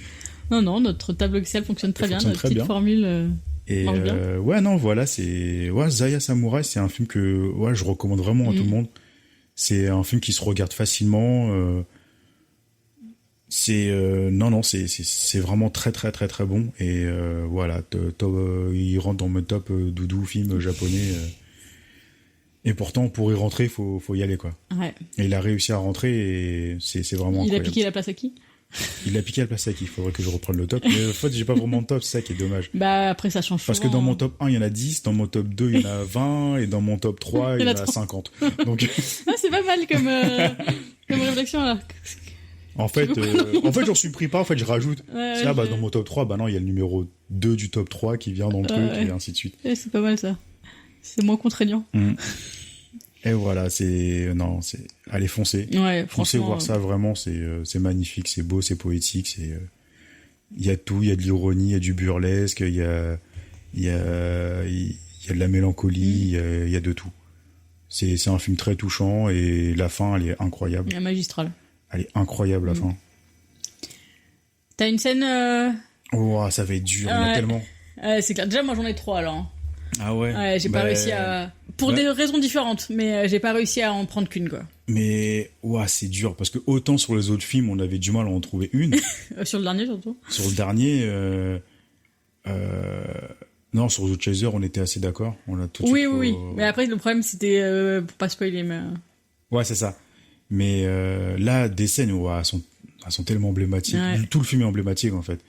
Non, notre table Excel fonctionne très Elle bien. fonctionne Notre très petite bien. formule. Et marche bien. ouais, non, voilà, Zaya Samurai, c'est un film que je recommande vraiment à tout le monde. C'est un film qui se regarde facilement. C'est vraiment très très très très bon. Et voilà, il rentre dans mon top doudou film japonais. Et pourtant, pour y rentrer, faut y aller, quoi. Ouais. Et il a réussi à rentrer et c'est vraiment Il a incroyable. piqué la place à qui? Il a piqué la place à qui? Il faudrait que je reprenne le top. Mais en fait, j'ai pas vraiment de top, c'est ça qui est dommage. Bah, après, ça change Parce que souvent, dans mon hein. top 1, il y en a 10, dans mon top 2, il y en a 20, et dans mon top 3, il y en a 30. 50. Donc, Ah, c'est pas mal comme réflexion, là. en fait, j'en supprime pas, en fait, je rajoute. Ouais, C'est là, bah, dans mon top 3, bah non, il y a le numéro 2 du top 3 qui vient dans le truc, ouais. et ainsi de suite. C'est pas mal, ça. C'est moins contraignant. Et voilà, allez, foncez. Ouais, Foncez franchement. voir ça, vraiment, c'est magnifique, c'est beau, c'est poétique, il y a tout, il y a de l'ironie, il y a du burlesque, il y a de la mélancolie, il y a de tout. C'est un film très touchant, et la fin, elle est incroyable. Magistral. Elle est incroyable, la fin. T'as une scène... Oh, ça va être dur, il y en a Ouais. tellement. c'est clair. Déjà, moi, j'en ai 3, alors. Hein. Ah ouais? Ouais, j'ai pas réussi à... Pour Ouais. des raisons différentes, mais j'ai pas réussi à en prendre qu'une, quoi. Mais, ouais, c'est dur, parce que autant sur les autres films, on avait du mal à en trouver une. Sur le dernier, surtout. Sur le dernier, non, sur The Chaser, on était assez d'accord. On a tout de Oui, suite, oui. Mais après, le problème, c'était... pour pas spoiler, mais... Ouais, c'est ça. Mais là, des scènes, ouais, elles sont tellement emblématiques. Ouais. Tout le film est emblématique, en fait.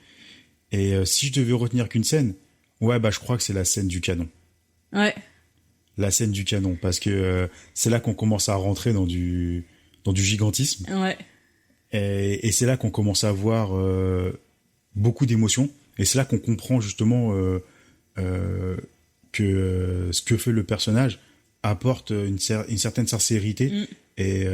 Et si je devais retenir qu'une scène, ouais, bah, je crois que c'est la scène du canon. Ouais. La scène du canon, parce que c'est là qu'on commence à rentrer dans du gigantisme. Ouais. Et c'est là qu'on commence à avoir beaucoup d'émotions. Et c'est là qu'on comprend justement que ce que fait le personnage apporte une certaine sincérité et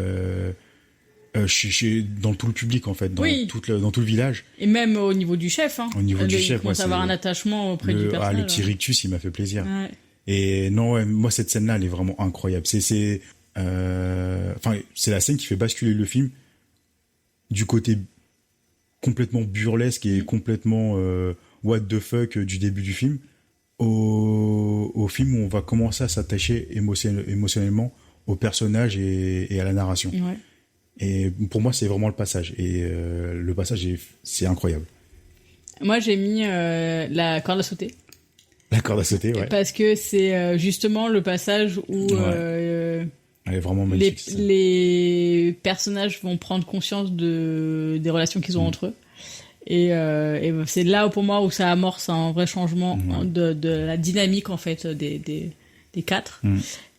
dans tout le public, en fait, dans tout le village. Et même au niveau du chef, hein. Au niveau du chef, il commence à avoir un attachement auprès du personnage. Le petit rictus, il m'a fait plaisir. Ouais. Et non, ouais, moi, cette scène-là, elle est vraiment incroyable. C'est la scène qui fait basculer le film du côté complètement burlesque et complètement what the fuck du début du film au film où on va commencer à s'attacher émotionnellement au personnage et à la narration. Ouais. Et pour moi, c'est vraiment le passage. Et le passage, c'est incroyable. Moi, j'ai mis la corde à sauter. La corde à sauter, ouais. Parce que c'est justement le passage où Elle est vraiment magnifique. les personnages vont prendre conscience des relations qu'ils ont entre eux. Et c'est là pour moi où ça amorce un vrai changement de la dynamique, en fait, des quatre.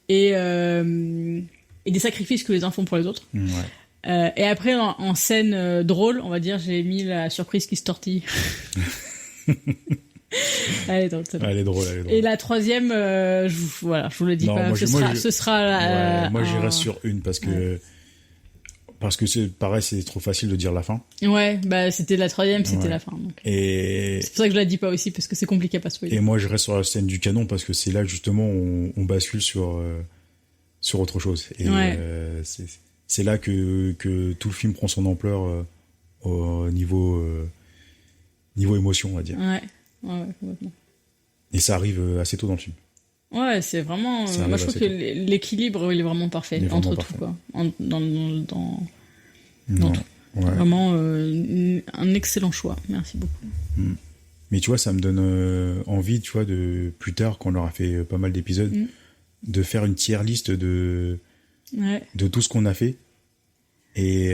Et des sacrifices que les uns font pour les autres. Ouais. Et après, en scène drôle, on va dire, j'ai mis la surprise qui se tortille. Elle est drôle, celle-là. Elle est drôle. Et la troisième, je vous le dis Non, pas. moi, Ce sera moi, j'irai sur une parce que c'est pareil, c'est trop facile de dire la fin. Ouais, bah c'était la troisième, c'était Ouais. la fin. Donc. Et C'est pour ça que je la dis pas aussi, parce que c'est compliqué à pas spoiler. moi, je reste sur la scène du canon parce que c'est là justement on bascule sur autre chose. Et Ouais. c'est là que tout le film prend son ampleur au niveau émotion, on va dire. Ouais, complètement. Et ça arrive assez tôt dans le film. Ouais, c'est vraiment. Ça Moi, arrive je trouve assez que l'équilibre, il est vraiment parfait Il est entre vraiment tout, parfait. quoi. Dans Non. tout. Ouais. Vraiment un excellent choix. Merci beaucoup. Mais tu vois, ça me donne envie, tu vois, de plus tard, quand on aura fait pas mal d'épisodes, de faire une tier liste de tout ce qu'on a fait. Et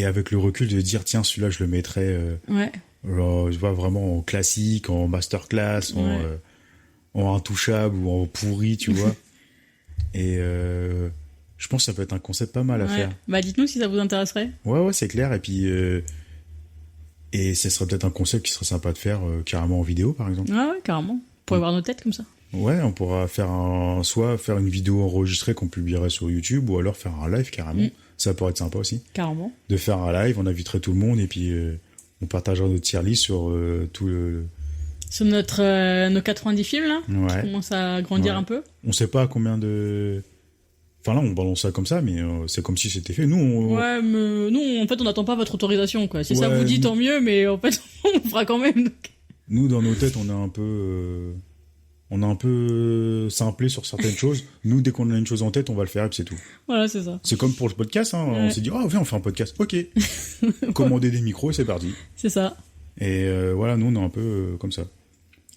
avec le recul, de dire, tiens, celui-là, je le mettrais, genre, je vois, vraiment en classique, en masterclass, en intouchable ou en pourri, tu vois. Et Je pense que ça peut être un concept pas mal à faire. Bah dites-nous si ça vous intéresserait. Ouais, c'est clair. Et puis, et ce serait peut-être un concept qui serait sympa de faire carrément en vidéo, par exemple. Ouais, carrément. On pourrait voir nos têtes comme ça. Ouais, on pourra faire soit faire une vidéo enregistrée qu'on publierait sur YouTube, ou alors faire un live carrément. Ça pourrait être sympa aussi. Carrément. De faire un live, on inviterait tout le monde et puis on partagera notre tier list sur tout le... Sur nos 90 films, là, qui commencent à grandir un peu. On sait pas combien de... Enfin là, on balance ça comme ça, mais c'est comme si c'était fait. Nous, Ouais, mais nous, en fait, on n'attend pas votre autorisation, quoi. Si ça vous dit, tant mieux, mais en fait, on fera quand même. Donc. Nous, dans nos têtes, on a un peu simplé sur certaines choses. Nous, dès qu'on a une chose en tête, on va le faire et puis c'est tout. Voilà, c'est ça. C'est comme pour le podcast, hein. On s'est dit, viens, on fait un podcast. Ok. Commander des micros et c'est parti. C'est ça. Et voilà, nous, on est un peu comme ça.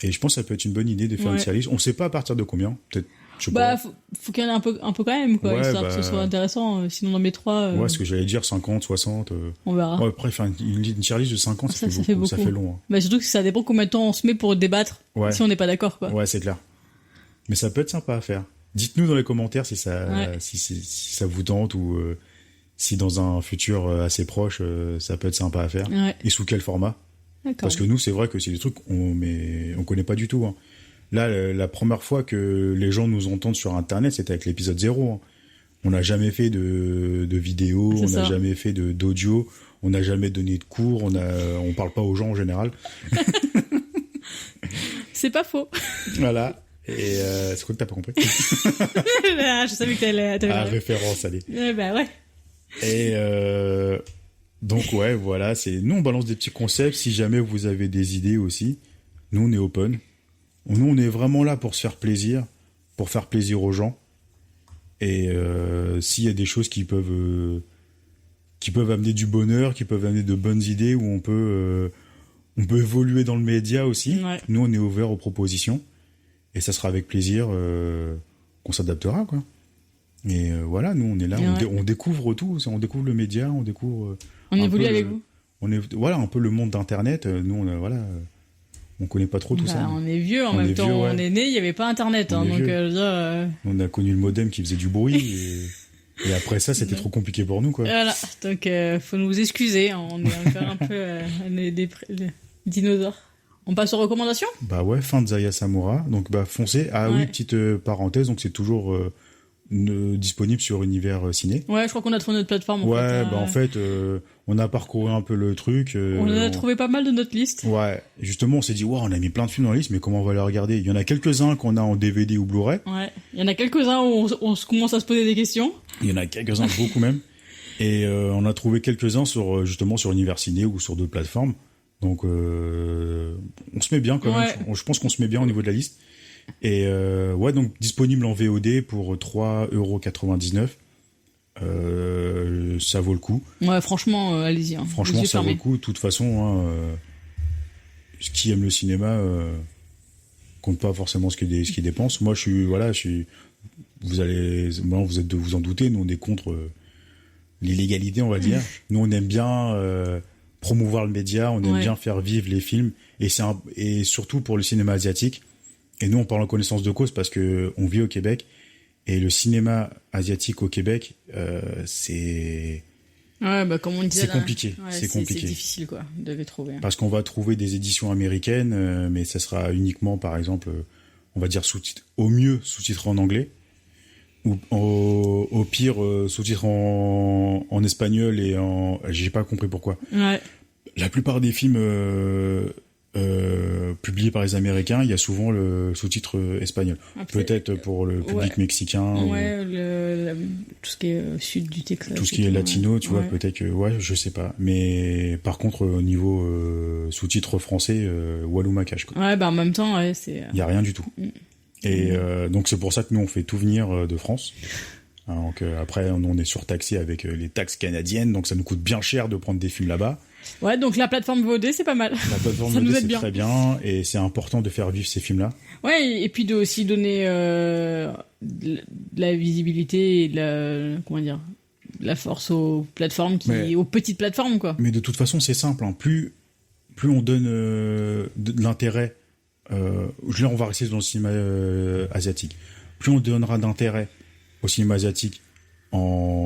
Et je pense que ça peut être une bonne idée de faire une série. On sait pas à partir de combien. Peut-être. Faut qu'il y en ait un peu quand même, quoi, histoire que ce soit intéressant. Sinon, dans mes 3. Ouais, ce que j'allais dire, 50, 60. On verra. Ouais, après, faire une tier list de 50, ça fait beaucoup. Ça fait long. Hein. Bah, surtout que ça dépend combien de temps on se met pour débattre. Si on n'est pas d'accord, quoi. Ouais, c'est clair. Mais ça peut être sympa à faire. Dites-nous dans les commentaires si ça, si ça vous tente ou si dans un futur assez proche, ça peut être sympa à faire. Ouais. Et sous quel format. D'accord. Parce que nous, c'est vrai que c'est des trucs on connaît pas du tout. Hein. Là, la première fois que les gens nous entendent sur Internet, c'était avec l'épisode 0. Hein. On n'a jamais fait de vidéo, on n'a jamais fait d'audio, on n'a jamais donné de cours, on parle pas aux gens en général. C'est pas faux. Voilà. Et c'est quoi que t'as pas compris? Je savais que t'avais référence, allez. Bah ouais. Et donc ouais, voilà, nous on balance des petits concepts. Si jamais vous avez des idées aussi, nous on est open. Nous on est vraiment là pour se faire plaisir, pour faire plaisir aux gens. Et s'il y a des choses qui peuvent amener du bonheur, qui peuvent amener de bonnes idées, où on peut évoluer dans le média aussi. Ouais. Nous on est ouvert aux propositions. Et ça sera avec plaisir qu'on s'adaptera, quoi. Et voilà, nous, on est là, on découvre tout. On découvre le média, on découvre... on évolue avec vous. Voilà, un peu le monde d'Internet. Nous, on connaît pas trop tout ça. On est vieux, en même temps. On est né, il n'y avait pas Internet. Hein, donc, on a connu le modem qui faisait du bruit. Et après ça, c'était trop compliqué pour nous, quoi. Voilà, donc faut nous excuser. On est encore un peu des dinosaures. On passe aux recommandations ? Bah ouais, fin de Zaya Samura. Donc bah foncez. Ah oui, petite parenthèse, donc c'est toujours disponible sur Univers Ciné. Ouais, je crois qu'on a trouvé notre plateforme. En fait, on a parcouru un peu le truc. On a trouvé pas mal de notre liste. Ouais, justement, on s'est dit, on a mis plein de films dans la liste, mais comment on va les regarder ? Il y en a quelques-uns qu'on a en DVD ou Blu-ray. Ouais, il y en a quelques-uns où on commence à se poser des questions. Il y en a quelques-uns, beaucoup même. Et on a trouvé quelques-uns justement sur Univers Ciné ou sur d'autres plateformes. Donc, on se met bien quand même. Je pense qu'on se met bien au niveau de la liste. Et donc disponible en VOD pour 3,99 €. Ça vaut le coup. Ouais, franchement, allez-y. Hein. Franchement, ça vaut le coup. De toute façon, qui aime le cinéma compte pas forcément ce qu'il dépense. Moi, vous êtes de vous en douter. Nous, on est contre l'illégalité, on va dire. Nous, on aime bien promouvoir le média, on aime bien faire vivre les films, et surtout pour le cinéma asiatique. Et nous, on parle en connaissance de cause parce que on vit au Québec, et le cinéma asiatique au Québec, c'est... Ouais, bah comme on disait, c'est compliqué. C'est compliqué. C'est difficile, quoi, de les trouver. Parce qu'on va trouver des éditions américaines, mais ça sera uniquement, par exemple, on va dire au mieux sous-titré en anglais, ou au pire sous-titré en espagnol et j'ai pas compris pourquoi. Ouais. La plupart des films publiés par les Américains, il y a souvent le sous-titre espagnol. Peut-être pour le public mexicain. Ouais, tout ce qui est sud du Texas. Tout ce qui est latino, tu vois, peut-être que... Ouais, je sais pas. Mais par contre, au niveau sous-titre français, Walou Makache, quoi. Ouais, bah en même temps, c'est... Il y a rien du tout. Et donc c'est pour ça que nous, on fait tout venir de France. Donc après, on est surtaxé avec les taxes canadiennes, donc ça nous coûte bien cher de prendre des films là-bas. Ouais, donc la plateforme VOD, c'est pas mal. La plateforme VOD, c'est très bien, et c'est important de faire vivre ces films-là. Ouais, et puis de aussi donner de la visibilité et de la force aux plateformes, aux petites plateformes, quoi. Mais de toute façon, c'est simple. Hein. Plus on donne de l'intérêt, là on va rester dans le cinéma asiatique. Plus on donnera d'intérêt au cinéma asiatique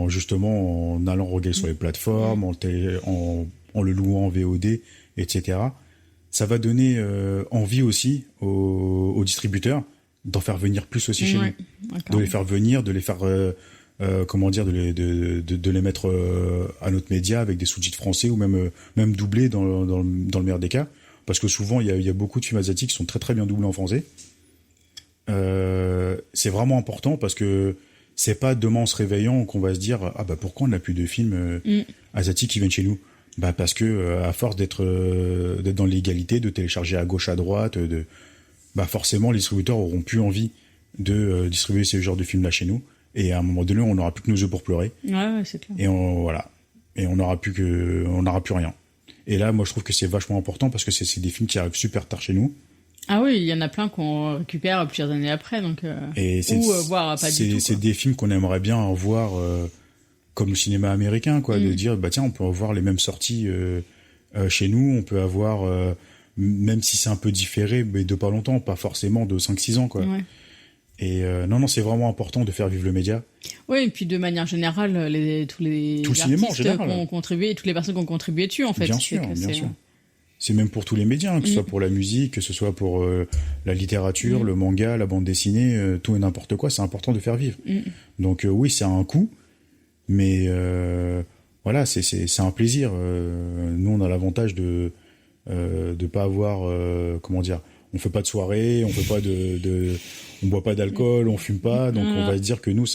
justement en allant regarder sur les plateformes, en le louant en VOD, etc. Ça va donner envie aussi aux distributeurs d'en faire venir plus aussi chez nous, de les faire venir, de les faire de les mettre à notre média avec des sous-titres français ou même doublés dans le meilleur des cas, parce que souvent il y a beaucoup de films asiatiques qui sont très très bien doublés en français. C'est vraiment important parce que c'est pas demain en se réveillant qu'on va se dire pourquoi on n'a plus de films asiatiques qui viennent chez nous. Parce que à force d'être dans l'égalité, de télécharger à gauche à droite, forcément les distributeurs auront plus envie de distribuer ce genre de films là chez nous, et à un moment donné on n'aura plus que nos yeux pour pleurer. Ouais, c'est clair. Et on n'aura plus rien. Et là moi je trouve que c'est vachement important parce que c'est des films qui arrivent super tard chez nous. Ah oui, il y en a plein qu'on récupère plusieurs années après, donc voire pas du tout. C'est des films qu'on aimerait bien voir comme le cinéma américain, quoi, de dire tiens, on peut avoir les mêmes sorties chez nous, on peut avoir même si c'est un peu différé, mais de pas longtemps, pas forcément de 5-6 ans, quoi. Ouais. Et non, c'est vraiment important de faire vivre le média. Oui, et puis de manière générale, tous les tout le cinéma en général, qui ont contribué, toutes les personnes qui ont contribué dessus, en fait. Bien sûr. C'est même pour tous les médias, que ce soit pour la musique, que ce soit pour la littérature, le manga, la bande dessinée, tout et n'importe quoi, c'est important de faire vivre. Donc oui, c'est un coût, mais voilà, c'est un plaisir. Nous, on a l'avantage de pas avoir, on fait pas de soirée, on fait pas on boit pas d'alcool, on fume pas, donc on va dire que nous,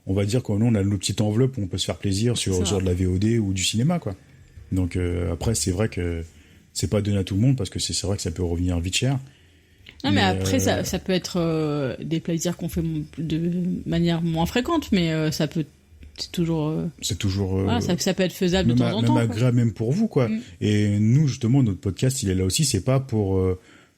on va dire que nous, on a nos petites enveloppes où on peut se faire plaisir sur de la VOD ou du cinéma, quoi. Donc après, c'est vrai que c'est pas donné à tout le monde parce que c'est vrai que ça peut revenir vite cher. Non, mais après, ça peut être des plaisirs qu'on fait de manière moins fréquente, mais ça peut. C'est toujours. Ça peut être faisable de temps en temps. Même agréable, même pour vous, quoi. Et nous, justement, notre podcast, il est là aussi. C'est pas pour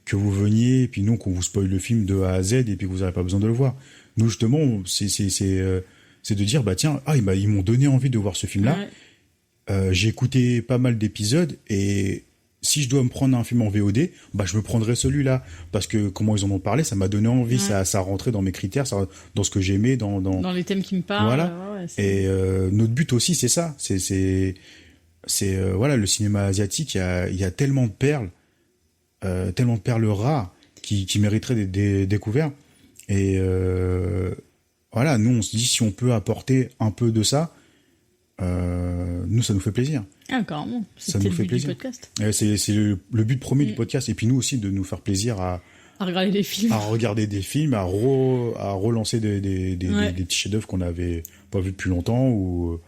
que vous veniez et puis nous qu'on vous spoil le film de A à Z et puis que vous n'avez pas besoin de le voir. Nous, justement, c'est de dire tiens, ils m'ont donné envie de voir ce film-là. Ouais. J'ai écouté pas mal d'épisodes et si je dois me prendre un film en VOD, je me prendrai celui-là parce que comment ils en ont parlé, ça m'a donné envie, ça rentrait dans mes critères, dans ce que j'aimais, dans les thèmes qui me parlent. Voilà. Et notre but aussi, c'est ça, c'est voilà, le cinéma asiatique, il y a tellement de perles rares qui mériteraient d'être découvertes. Et voilà, nous on se dit si on peut apporter un peu de ça. Nous, ça nous fait plaisir. Ah, carrément. Ça nous fait plaisir. Du podcast. C'est le but premier du podcast. Et puis nous aussi, de nous faire plaisir à regarder des films. À regarder des films, à relancer des petits chefs-d'œuvre qu'on n'avait pas vus depuis longtemps ou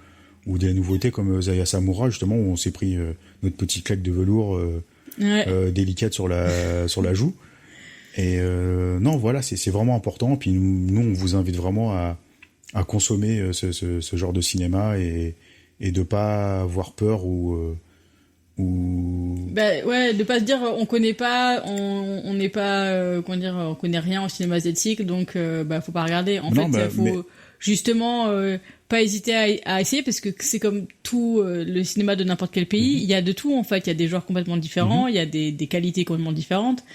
des nouveautés comme Zaya Samura, justement, où on s'est pris notre petite claque de velours délicate sur la joue. Et non, voilà, c'est vraiment important. Puis nous, on vous invite vraiment à consommer ce genre de cinéma et de pas avoir peur ou de pas se dire on connaît pas, on n'est pas on connaît rien au cinéma asiatique, donc faut pas regarder. Faut justement pas hésiter à essayer, parce que c'est comme tout le cinéma de n'importe quel pays, il y a de tout en fait, il y a des genres complètement différents, il y a des qualités complètement différentes.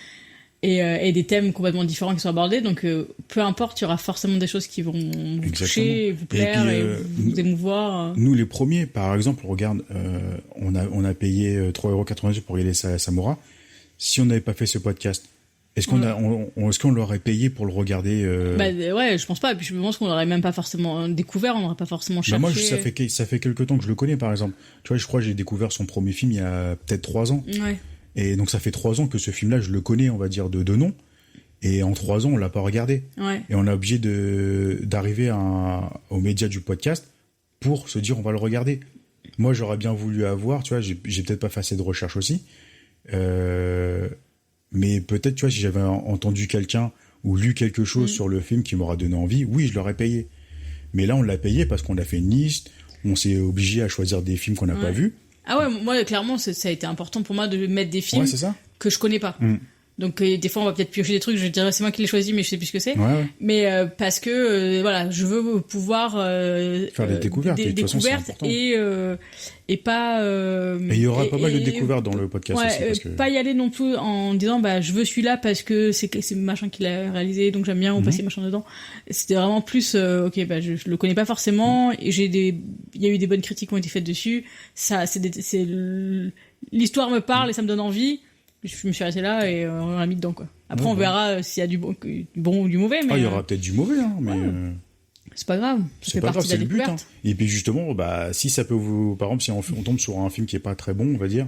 Et des thèmes complètement différents qui sont abordés, donc peu importe, il y aura forcément des choses qui vont vous toucher, vous plaire et vous émouvoir. Nous, les premiers, par exemple, regarde, on a payé 3,98€ pour regarder Samura. Si on n'avait pas fait ce podcast, est-ce qu'on l'aurait payé pour le regarder ouais, je pense pas. Et puis je pense qu'on l'aurait même pas forcément découvert, on n'aurait pas forcément cherché. Moi, ça fait quelques temps que je le connais, par exemple. Tu vois, je crois que j'ai découvert son premier film il y a peut-être 3 ans. Ouais. Et donc ça fait 3 ans que ce film-là, je le connais, on va dire, de nom. Et en 3 ans, on l'a pas regardé. Ouais. Et on est obligé d'arriver au média du podcast pour se dire on va le regarder. Moi, j'aurais bien voulu avoir, tu vois, j'ai peut-être pas fait assez de recherche aussi. Mais peut-être, tu vois, si j'avais entendu quelqu'un ou lu quelque chose sur le film qui m'aura donné envie, oui, je l'aurais payé. Mais là, on l'a payé parce qu'on a fait une liste, on s'est obligé à choisir des films qu'on n'a pas vus. Ah ouais, moi, clairement, ça a été important pour moi de mettre des films que je connais pas. Donc des fois on va peut-être piocher des trucs, je dirais c'est moi qui l'ai choisi mais je sais plus ce que c'est. Ouais. Mais parce que voilà, je veux pouvoir Faire des découvertes, et de toute façon, c'est important. et pas Et il y aura pas mal de découvertes dans le podcast ouais, aussi parce que pas y aller non plus en disant bah je veux celui-là parce que c'est machin qui l'a réalisé donc j'aime bien ou passer machin dedans. C'était vraiment plus OK, bah je le connais pas forcément et il y a eu des bonnes critiques qui ont été faites dessus. Ça l'histoire me parle et ça me donne envie. Je me suis arrêté là et on l'a mis dedans quoi. Après on verra s'il y a du bon ou du mauvais mais il y aura peut-être du mauvais mais c'est pas grave, ça fait partie de la découverte. But, hein. Et puis justement bah si ça peut vous par exemple si on tombe sur un film qui est pas très bon, on va dire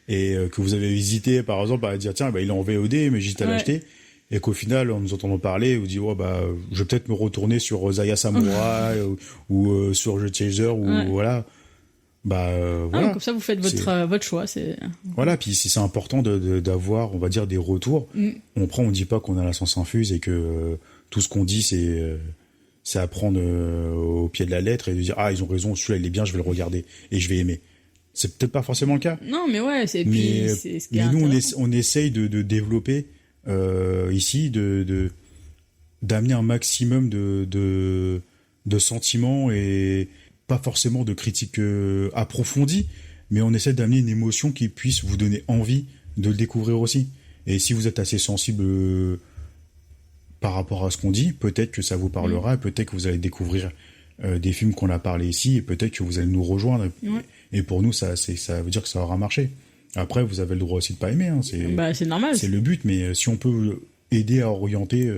et que vous avez hésité par exemple à dire tiens bah il est en VOD mais j'hésite à l'acheter et qu'au final en nous entendant parler vous dites bah je vais peut-être me retourner sur Zaya Samurai ou sur The Chaser ou voilà. Voilà. Comme ça vous faites votre choix, c'est voilà, puis si c'est important d'avoir on va dire des retours, on dit pas qu'on a la science infuse et que tout ce qu'on dit c'est à prendre au pied de la lettre et de dire ils ont raison, celui-là il est bien, je vais le regarder et je vais aimer. C'est peut-être pas forcément le cas. Non, mais ouais, c'est mais nous on essaye de développer ici d'amener un maximum de sentiments et pas forcément de critiques approfondies, mais on essaie d'amener une émotion qui puisse vous donner envie de le découvrir aussi. Et si vous êtes assez sensible par rapport à ce qu'on dit, peut-être que ça vous parlera, peut-être que vous allez découvrir des films qu'on a parlé ici, et peut-être que vous allez nous rejoindre. Et pour nous, ça veut dire que ça aura marché. Après, vous avez le droit aussi de pas aimer. Hein, c'est normal. C'est le but, mais si on peut aider à orienter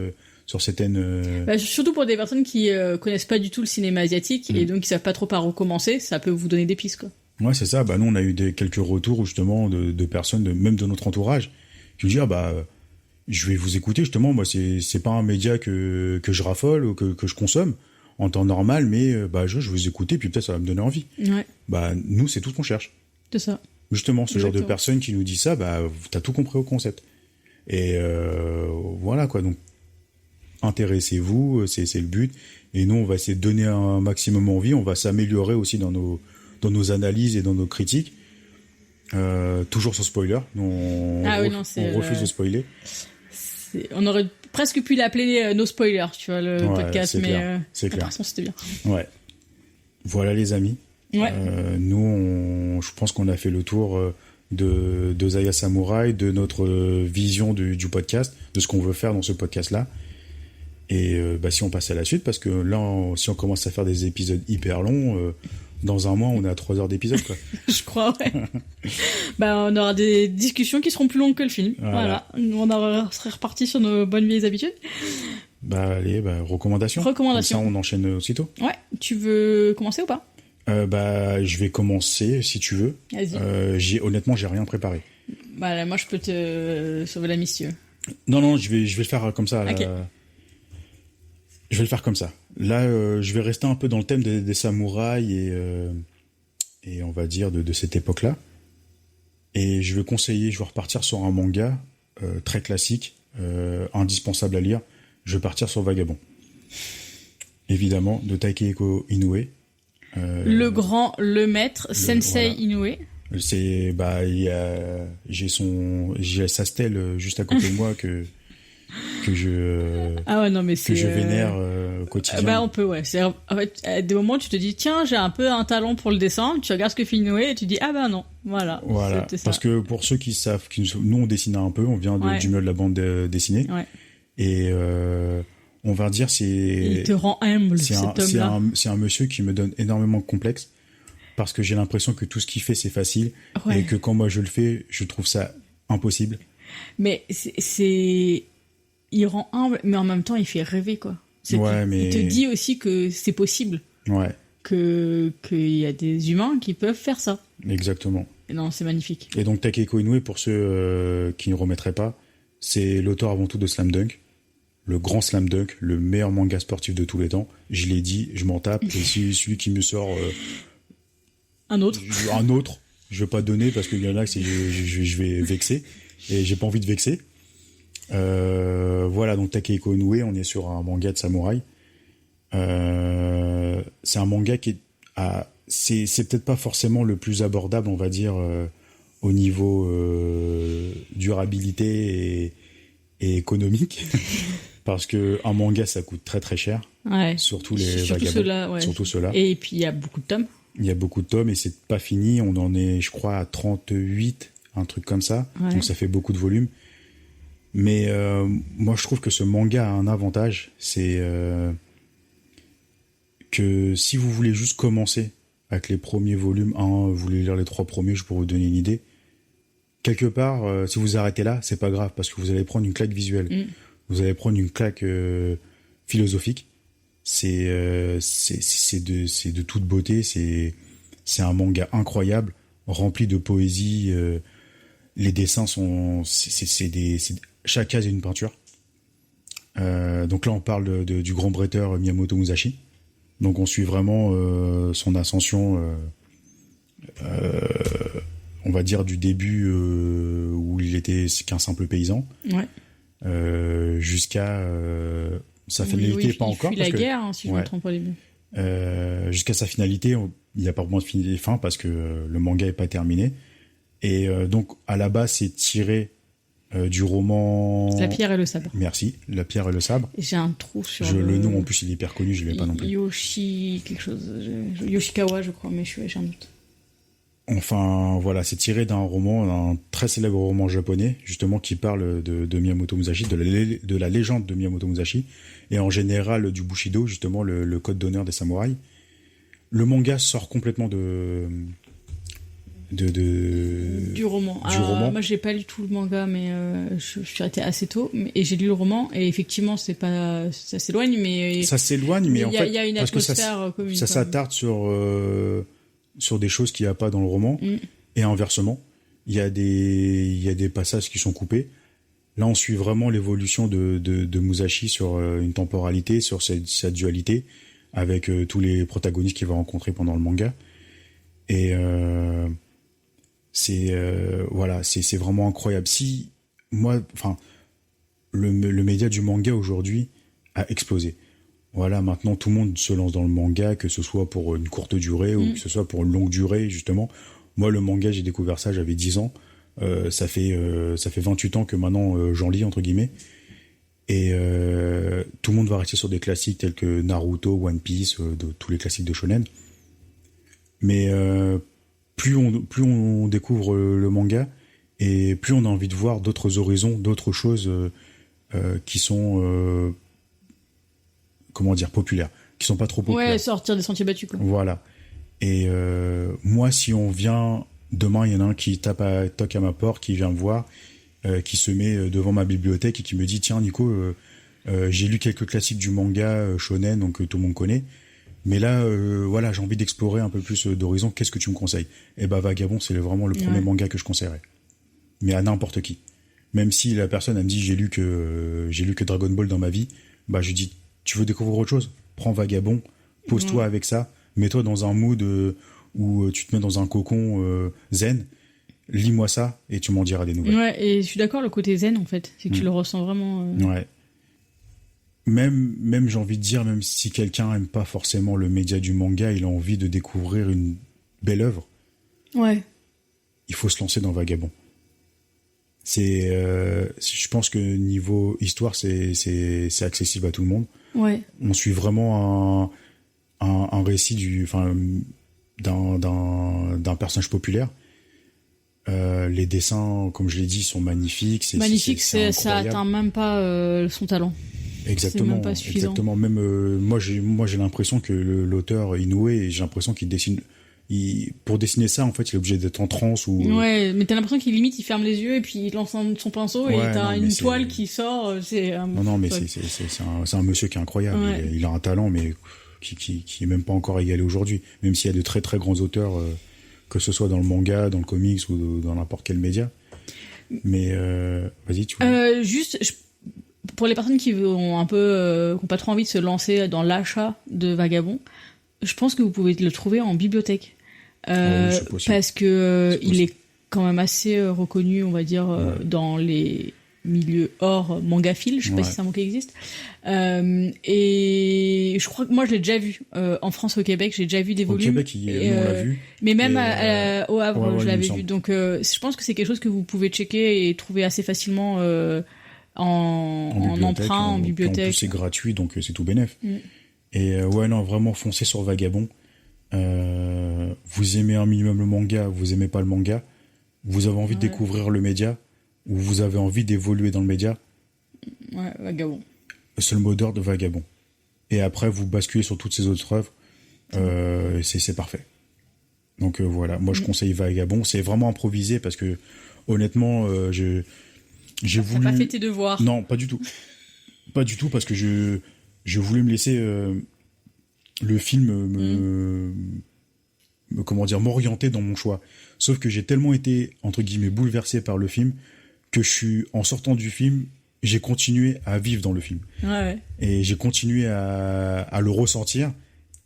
sur certaines... surtout pour des personnes qui connaissent pas du tout le cinéma asiatique et donc qui savent pas trop par où commencer, ça peut vous donner des pistes quoi. Ouais, c'est ça. Nous on a eu quelques retours justement de personnes, même de notre entourage, qui nous disent je vais vous écouter justement. Moi c'est pas un média que je raffole ou que je consomme en temps normal, mais je vais vous écouter puis peut-être ça va me donner envie. Ouais. Nous c'est tout ce qu'on cherche. C'est ça. Justement ce genre de personnes qui nous dit ça, t'as tout compris au concept. Et voilà quoi. Donc intéressez-vous, c'est le but. Et nous, on va essayer de donner un maximum envie. On va s'améliorer aussi dans nos analyses et dans nos critiques. Toujours sans spoiler. On refuse de spoiler. On aurait presque pu l'appeler No Spoiler, tu vois, le podcast. Mais c'est clair. De toute façon, c'était bien. Ouais. Voilà les amis. Ouais. Nous, je pense qu'on a fait le tour de Zaya Samurai, de notre vision du podcast, de ce qu'on veut faire dans ce podcast-là. Et si on passe à la suite, parce que là, si on commence à faire des épisodes hyper longs, dans un mois, on est à 3 heures d'épisode, quoi. Je crois, ouais. On aura des discussions qui seront plus longues que le film. Voilà. On serait reparti sur nos bonnes vieilles habitudes. Allez, recommandations. Comme ça, on enchaîne aussitôt. Ouais. Tu veux commencer ou pas? Je vais commencer, si tu veux. Vas-y. Honnêtement, j'ai rien préparé. Moi, je peux te sauver la mise, si tu veux. Non, je vais le faire comme ça. Ok. Je vais le faire comme ça. Là, je vais rester un peu dans le thème des samouraïs et on va dire de cette époque-là. Et je vais repartir sur un manga très classique, indispensable à lire. Je vais partir sur Vagabond. Évidemment, de Takehiko Inoue. Le maître, Sensei Inoue. J'ai sa stèle juste à côté de moi que je vénère au quotidien. On peut, ouais. En fait, à des moments, tu te dis, tiens, j'ai un peu un talent pour le dessin. Tu regardes ce que fait Inoue et tu dis, non. Voilà. Parce que pour ceux qui savent, nous, on dessine un peu, on vient du milieu de la bande dessinée. Ouais. Et, on va dire, il te rend humble, cet homme-là. C'est un monsieur qui me donne énormément de complexes. Parce que j'ai l'impression que tout ce qu'il fait, c'est facile. Ouais. Et que quand moi je le fais, je trouve ça impossible. Mais il rend humble, mais en même temps, il fait rêver, quoi. Il te dit aussi que c'est possible. Ouais. Qu'il y a des humains qui peuvent faire ça. Exactement. Et non, c'est magnifique. Et donc, Takehiko Inoue, pour ceux qui ne remettraient pas, c'est l'auteur avant tout de Slam Dunk. Le grand Slam Dunk, le meilleur manga sportif de tous les temps. Je l'ai dit, je m'en tape. Et si celui qui me sort... un autre, je vais pas donner parce qu'il y en a que je vais vexer. Et j'ai pas envie de vexer. Voilà, donc Takehiko Inoue, on est sur un manga de samouraï. C'est un manga qui c'est peut-être pas forcément le plus abordable, on va dire, au niveau durabilité et économique. Parce que un manga, ça coûte très très cher. Ouais. Surtout les Surtout vagabonds. ceux-là, ouais. Surtout ceux-là. Et puis il y a beaucoup de tomes. Il y a beaucoup de tomes et c'est pas fini. On en est, je crois, à 38, un truc comme ça. Ouais. Donc ça fait beaucoup de volume. Mais moi, je trouve que ce manga a un avantage. C'est que si vous voulez juste commencer avec les premiers volumes, vous voulez lire les 3 premiers, je pourrais vous donner une idée. Quelque part, si vous arrêtez là, c'est pas grave parce que vous allez prendre une claque visuelle. Vous allez prendre une claque philosophique. C'est de toute beauté. C'est un manga incroyable, rempli de poésie. Les dessins sont, chaque case est une peinture. Donc là, on parle du grand bretteur Miyamoto Musashi. Donc on suit vraiment son ascension, on va dire du début où il était qu'un simple paysan, jusqu'à sa finalité, pas encore. Il fuit la guerre, hein, si je ne me trompe pas au début. Jusqu'à sa finalité, il n'y a pas vraiment de fin parce que le manga n'est pas terminé. Et donc à la base, c'est tiré du roman La pierre et le sabre. Merci, La pierre et le sabre. J'ai un trou sur le nom en plus il est hyper connu, je l'ai pas non plus. Yoshikawa je crois, mais j'ai un doute. Enfin voilà, c'est tiré d'un très célèbre roman japonais justement qui parle de Miyamoto Musashi, de la légende de Miyamoto Musashi et en général du Bushido, justement le code d'honneur des samouraïs. Le manga sort complètement du roman. Moi j'ai pas lu tout le manga, mais je suis arrêtée assez tôt et j'ai lu le roman et effectivement ça s'éloigne, mais en fait il y a une parce atmosphère commune. Ça s'attarde sur des choses qu'il n'y a pas dans le roman et inversement. Il y a des passages qui sont coupés. Là on suit vraiment l'évolution de Musashi sur une temporalité, sur sa dualité avec tous les protagonistes qu'il va rencontrer pendant le manga. Et c'est vraiment incroyable. Le média du manga aujourd'hui a explosé. Voilà, maintenant tout le monde se lance dans le manga, que ce soit pour une courte durée ou que ce soit pour une longue durée justement. Moi le manga, j'ai découvert ça, j'avais 10 ans. Ça fait 28 ans que maintenant j'en lis entre guillemets. Et tout le monde va rester sur des classiques tels que Naruto, One Piece, tous les classiques de shonen. Mais plus on découvre le manga et plus on a envie de voir d'autres horizons, d'autres choses qui sont populaires, qui sont pas trop populaires. Ouais, sortir des sentiers battus quoi. Voilà. Et moi, si on vient demain, il y en a un qui toque à ma porte, qui vient me voir, qui se met devant ma bibliothèque et qui me dit tiens Nico, j'ai lu quelques classiques du manga shonen, donc tout le monde connaît. Mais là, j'ai envie d'explorer un peu plus d'horizon. Qu'est-ce que tu me conseilles ? Eh ben, Vagabond, c'est vraiment le premier manga que je conseillerais. Mais à n'importe qui. Même si la personne, elle me dit, j'ai lu que Dragon Ball dans ma vie, bah, je dis, tu veux découvrir autre chose ? Prends Vagabond, pose-toi avec ça, mets-toi dans un mood où tu te mets dans un cocon zen, lis-moi ça et tu m'en diras des nouvelles. Ouais, et je suis d'accord, le côté zen, en fait, c'est que tu le ressens vraiment. Ouais. Même j'ai envie de dire, même si quelqu'un aime pas forcément le média du manga, il a envie de découvrir une belle œuvre. Ouais. Il faut se lancer dans Vagabond. Je pense que niveau histoire, c'est accessible à tout le monde. Ouais. On suit vraiment un récit d'un personnage populaire. Les dessins, comme je l'ai dit, sont magnifiques. Ça atteint même pas son talent. Exactement. C'est même pas suffisant. Exactement. Même moi, j'ai l'impression que l'auteur Inoue, j'ai l'impression qu'il dessine. Pour dessiner ça, en fait, il est obligé d'être en transe ou. Ouais, mais t'as l'impression qu'il il ferme les yeux et puis il lance son pinceau et t'as une toile qui sort. Non, mais c'est un monsieur qui est incroyable. Ouais. Il a un talent, mais qui est même pas encore égalé aujourd'hui. Même s'il y a de très très grands auteurs, que ce soit dans le manga, dans le comics ou dans n'importe quel média. Mais vas-y, tu vois. Pour les personnes qui ont qui ont pas trop envie de se lancer dans l'achat de Vagabond, je pense que vous pouvez le trouver en bibliothèque. Parce que il est quand même assez reconnu, on va dire, dans les milieux hors mangafile. Je sais pas si c'est un mot qui existe. Et je crois que moi je l'ai déjà vu en France, au Québec, j'ai déjà vu des volumes. Au Québec, on l'a vu. Mais même au Havre, je l'avais vu. Donc je pense que c'est quelque chose que vous pouvez checker et trouver assez facilement. en emprunt, en En plus, bibliothèque. c'est gratuit, donc c'est tout bénef. Mm. Et ouais, non, vraiment, foncez sur Vagabond. Vous aimez un minimum le manga, vous aimez pas le manga, vous avez envie de découvrir le média, ou vous avez envie d'évoluer dans le média, Ouais, Vagabond. c'est le mot d'ordre de Vagabond. Et après, vous basculez sur toutes ces autres œuvres, c'est parfait. Donc voilà, moi je conseille Vagabond. C'est vraiment improvisé parce que honnêtement, j'ai voulu. T'as pas fait tes devoirs. Non, pas du tout. Pas du tout parce que je voulais me laisser le film comment dire, m'orienter dans mon choix. Sauf que j'ai tellement été entre guillemets bouleversé par le film que en sortant du film, j'ai continué à vivre dans le film. Ouais. Et j'ai continué à le ressentir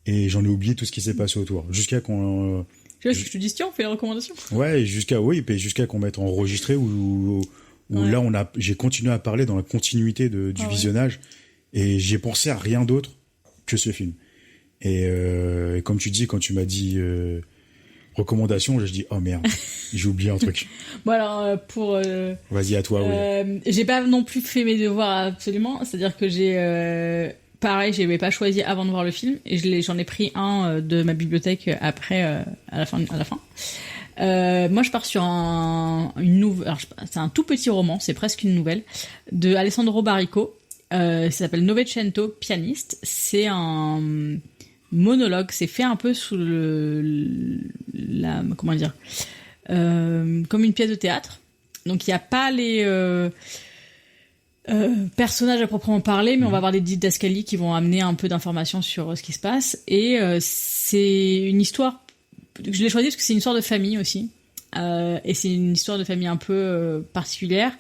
et j'en ai oublié tout ce qui s'est passé autour jusqu'à qu'on Tu vois, je te dis, tiens, on fait les recommandations. ouais, jusqu'à qu'on mette enregistré où là j'ai continué à parler dans la continuité du visionnage et j'ai pensé à rien d'autre que ce film. Et comme tu dis, quand tu m'as dit recommandation, j'ai dit oh merde, j'ai oublié un truc. Bon alors Vas-y, à toi. Oui. J'ai pas non plus fait mes devoirs absolument, c'est-à-dire que pareil, je l'avais pas choisi avant de voir le film et j'en ai pris un de ma bibliothèque après à la fin. Moi, je pars sur une nouvelle. C'est un tout petit roman, c'est presque une nouvelle de Alessandro Baricco. Ça s'appelle Novecento, pianiste. C'est un monologue. C'est fait un peu sous comment dire, comme une pièce de théâtre. Donc il y a pas les personnages à proprement parler, mais on va avoir des didascalies qui vont amener un peu d'informations sur ce qui se passe. Et c'est une histoire. Je l'ai choisi parce que c'est une histoire de famille aussi. Et c'est une histoire de famille un peu particulière.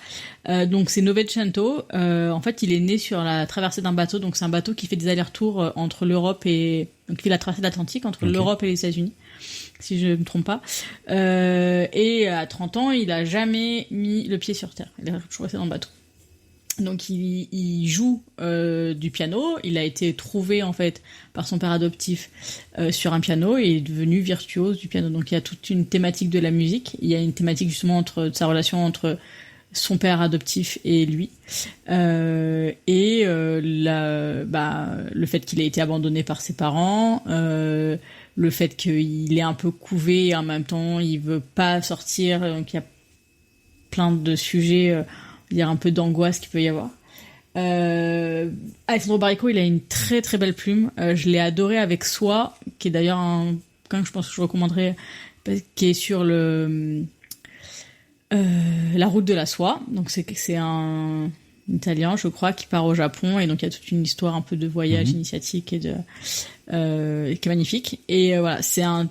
Donc c'est Novecento. En fait, il est né sur la traversée d'un bateau. Donc c'est un bateau qui fait des allers-retours entre l'Europe et... Donc il fait la traversée de l'Atlantique entre l'Europe et les États-Unis, si je me trompe pas. Et à 30 ans, il a jamais mis le pied sur terre. Il est toujours resté dans le bateau. Donc il joue du piano. Il a été trouvé en fait par son père adoptif sur un piano et est devenu virtuose du piano. Donc il y a toute une thématique de la musique. Il y a une thématique justement de sa relation entre son père adoptif et lui. Le fait qu'il ait été abandonné par ses parents, le fait qu'il est un peu couvé et en même temps il veut pas sortir. Donc il y a plein de sujets. Il y a un peu d'angoisse qu'il peut y avoir. Alessandro Baricco, il a une très très belle plume. Je l'ai adoré avec Soi, qui est d'ailleurs un bouquin que je pense que je recommanderais, qui est sur la route de la soie. Donc c'est un Italien, je crois, qui part au Japon et donc il y a toute une histoire un peu de voyage initiatique et qui est magnifique. Et voilà, c'est un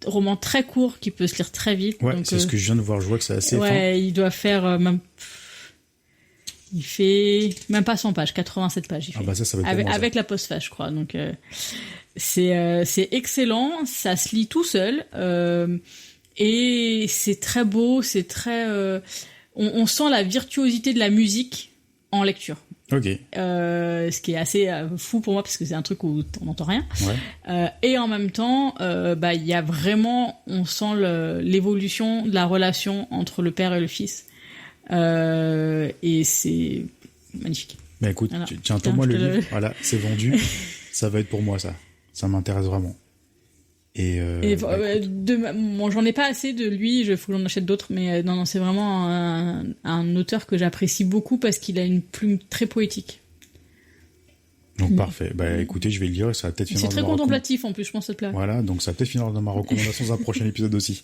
roman très court qui peut se lire très vite. Ouais, donc, c'est ce que je viens de voir. Je vois que c'est assez fin. Ouais, il doit faire même. Il fait même pas 100 pages, 87 pages. Il fait. Ah bah ça va être avec la postface, je crois. Donc c'est excellent, ça se lit tout seul et c'est très beau, c'est très. On sent la virtuosité de la musique en lecture. Ok. Ce qui est assez fou pour moi parce que c'est un truc où on n'entend rien. Ouais. Et en même temps, il y a vraiment, on sent l'évolution de la relation entre le père et le fils. Et c'est magnifique. Bah écoute, voilà. tiens, moi le livre. Voilà, c'est vendu. Ça va être pour moi, ça. Ça m'intéresse vraiment. Bon, j'en ai pas assez de lui, il faut que j'en achète d'autres, mais non, c'est vraiment un auteur que j'apprécie beaucoup parce qu'il a une plume très poétique. Donc parfait. Bah écoutez, je vais le lire et ça va peut-être finir. C'est très contemplatif en plus, je pense que ça te plaît. Voilà, donc ça va peut-être finir dans ma recommandation dans un prochain épisode aussi.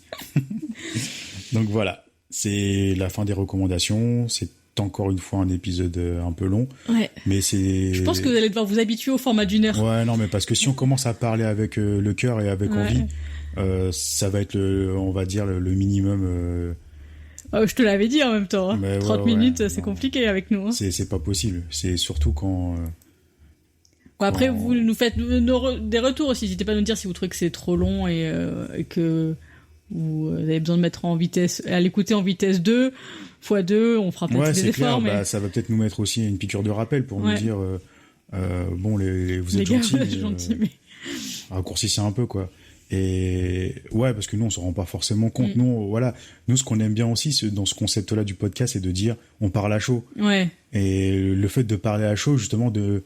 Donc voilà, c'est la fin des recommandations. C'est encore une fois un épisode un peu long. Ouais. Mais c'est. Je pense que vous allez devoir vous habituer au format d'1 heure. Ouais, non, mais parce que si on commence à parler avec le cœur et avec envie, ça va être on va dire le minimum. Je te l'avais dit en même temps. Hein. 30 minutes, c'est compliqué avec nous. Hein. C'est pas possible. C'est surtout quand. Après, vous nous faites des retours aussi. N'hésitez pas à nous dire si vous trouvez que c'est trop long et que vous avez besoin de mettre en vitesse, à l'écouter en vitesse 2 x2, on fera peut-être des efforts. Mais... ça va peut-être nous mettre aussi une piqûre de rappel pour nous dire bon, vous êtes gentils mais... raccourcissez un peu, quoi. Et ouais, parce que nous, on se rend pas forcément compte. Nous, voilà, nous, ce qu'on aime bien aussi dans ce concept-là du podcast, c'est de dire, on parle à chaud. Ouais. Et le fait de parler à chaud, justement, de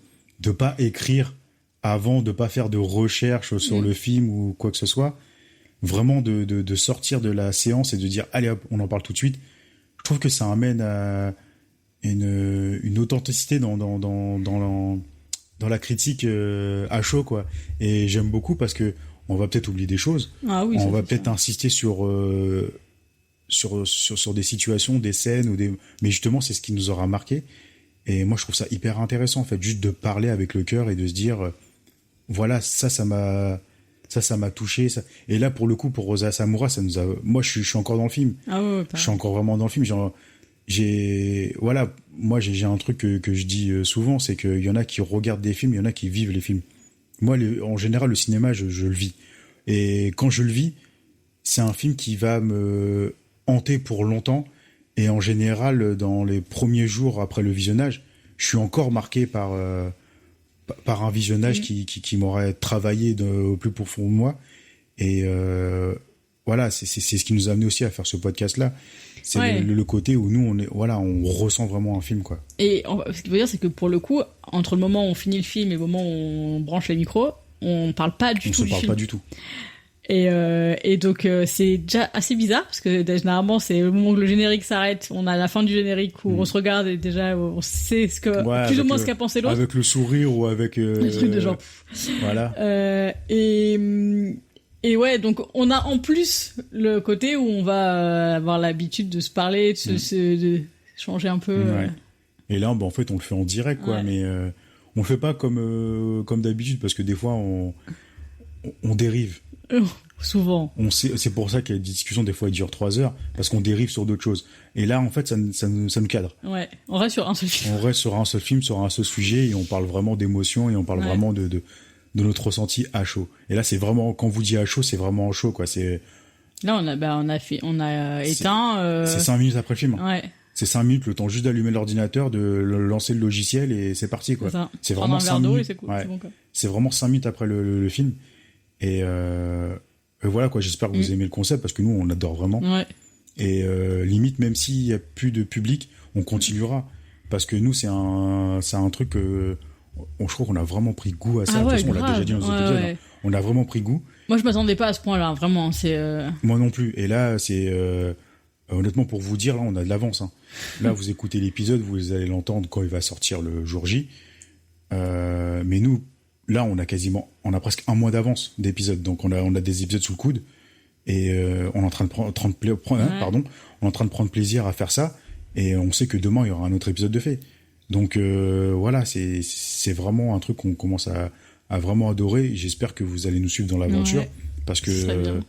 pas écrire avant, de pas faire de recherche sur le film ou quoi que ce soit, vraiment de sortir de la séance et de dire, allez hop, on en parle tout de suite. Je trouve que ça amène à une authenticité dans la critique à chaud, quoi. Et j'aime beaucoup parce que on va peut-être oublier des choses. Ah oui, on va peut-être insister sur des situations, des scènes mais justement c'est ce qui nous aura marqué. Et moi je trouve ça hyper intéressant en fait, juste de parler avec le cœur et de se dire voilà, ça m'a touché ça. Et là pour le coup pour Rosa Samura, moi je suis encore dans le film. Ah ouais, je suis encore vraiment dans le film, genre j'ai un truc que je dis souvent, c'est qu'il y en a qui regardent des films, il y en a qui vivent les films. Moi, en général, le cinéma, je le vis. Et quand je le vis, c'est un film qui va me hanter pour longtemps. Et en général, dans les premiers jours après le visionnage, je suis encore marqué par un visionnage qui m'aurait travaillé au plus profond de moi. Et voilà, c'est ce qui nous a amené aussi à faire ce podcast-là. C'est le côté où nous, on ressent vraiment un film, quoi. Et ce qu'il veut dire, c'est que pour le coup, entre le moment où on finit le film et le moment où on branche les micros, on parle pas du tout du film. On se parle pas du tout. Et donc, c'est déjà assez bizarre, parce que généralement, c'est le moment où le générique s'arrête, on a la fin du générique où on se regarde et déjà, on sait plus ou moins ce qu'a pensé l'autre. Avec le sourire ou avec... le truc de genre... Voilà. Et ouais, donc on a en plus le côté où on va avoir l'habitude de se parler, de changer un peu. Ouais. Et là, en fait, on le fait en direct, quoi. Ouais. Mais on le fait pas comme d'habitude, parce que des fois, on dérive. Souvent. C'est pour ça qu'il y a des discussions, des fois, elles durent 3 heures, parce qu'on dérive sur d'autres choses. Et là, en fait, ça nous cadre. Ouais, on reste sur un seul film. On reste sur un seul film, sur un seul sujet, et on parle vraiment d'émotions, et on parle vraiment de notre ressenti à chaud. Et là, c'est vraiment, quand vous dites à chaud, c'est vraiment à chaud, quoi. Là, on a éteint. C'est 5 minutes après le film. Ouais. C'est 5 minutes, le temps juste d'allumer l'ordinateur, de lancer le logiciel et c'est parti, quoi. C'est vraiment 5 minutes. C'est cool, ouais. C'est bon, quoi. C'est vraiment 5 minutes après le film. Et voilà, quoi. J'espère que vous aimez le concept, parce que nous, on adore vraiment. Ouais. Et limite, même s'il y a plus de public, on continuera. Parce que nous, c'est un truc je crois qu'on a vraiment pris goût à ça. De toute façon, on l'a déjà dit dans nos épisodes. Ouais. On a vraiment pris goût. Moi, je m'attendais pas à ce point-là, vraiment. Moi non plus. Et là, c'est honnêtement, pour vous dire, là, on a de l'avance. Hein. Là, vous écoutez l'épisode, vous allez l'entendre quand il va sortir le jour J. Mais nous, là, on a presque 1 mois d'avance d'épisodes. Donc, on a des épisodes sous le coude. Et on est en train de prendre plaisir à faire ça. Et on sait que demain, il y aura un autre épisode de fait. Donc voilà, c'est vraiment un truc qu'on commence à vraiment adorer. J'espère que vous allez nous suivre dans l'aventure, parce que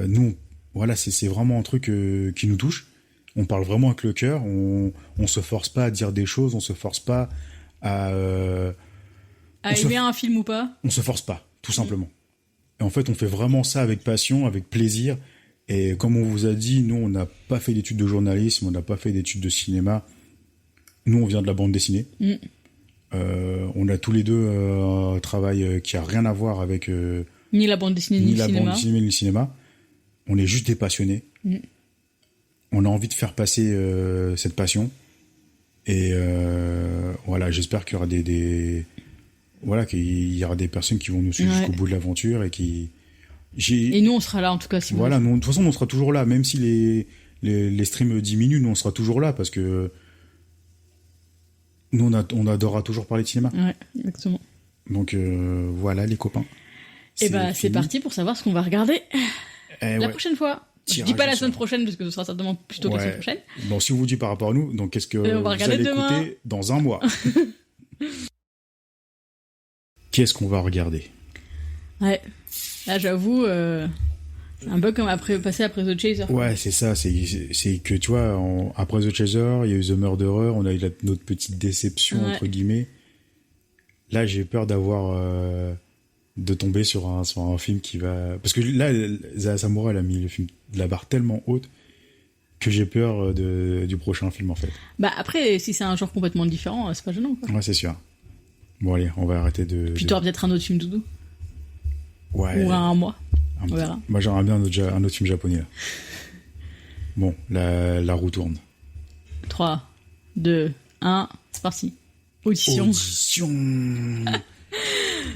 nous, voilà, c'est vraiment un truc qui nous touche. On parle vraiment avec le cœur. On se force pas à dire des choses. On se force pas à aimer un film ou pas. On se force pas, tout simplement. Et en fait, on fait vraiment ça avec passion, avec plaisir. Et comme on vous a dit, nous, on n'a pas fait d'études de journalisme, on n'a pas fait d'études de cinéma. Nous, on vient de la bande dessinée. On a tous les deux un travail qui a rien à voir avec ni la bande dessinée ni le cinéma. Bande dessinée, ni le cinéma. On est juste des passionnés. On a envie de faire passer cette passion. Et voilà, j'espère qu'il y aura qu'il y aura des personnes qui vont nous suivre jusqu'au bout de l'aventure et qui. Et nous, on sera là en tout cas. Si voilà, de toute façon, on sera toujours là, même si les streams diminuent, nous on sera toujours là, parce que. Nous, on adorera toujours parler de cinéma. Ouais, exactement. Donc, voilà, les copains. Et c'est parti pour savoir ce qu'on va regarder la prochaine fois. Je dis pas la semaine prochaine, parce que ce sera certainement plutôt la semaine prochaine. Bon, si on vous dit par rapport à nous, donc qu'est-ce que vous allez écouter dans 1 mois? Qu'est-ce qu'on va regarder? Ouais. Là, j'avoue, c'est un peu comme passer après The Chaser. Ouais, c'est ça. C'est que, tu vois, après The Chaser, il y a eu The Murderer, on a eu notre petite déception, entre guillemets. Là, j'ai peur de tomber sur un film qui va... Parce que là, Zaya Samura, elle a mis le film de la barre tellement haute que j'ai peur du prochain film, en fait. Bah après, si c'est un genre complètement différent, c'est pas gênant, quoi. Ouais, c'est sûr. Bon, allez, on va arrêter de... Puis t'auras peut-être un autre film doudou. Ouais. Ou un mois. On verra. Moi, j'aimerais bien un autre film japonais, là. Bon, la roue tourne. 3, 2, 1, c'est parti. Audition.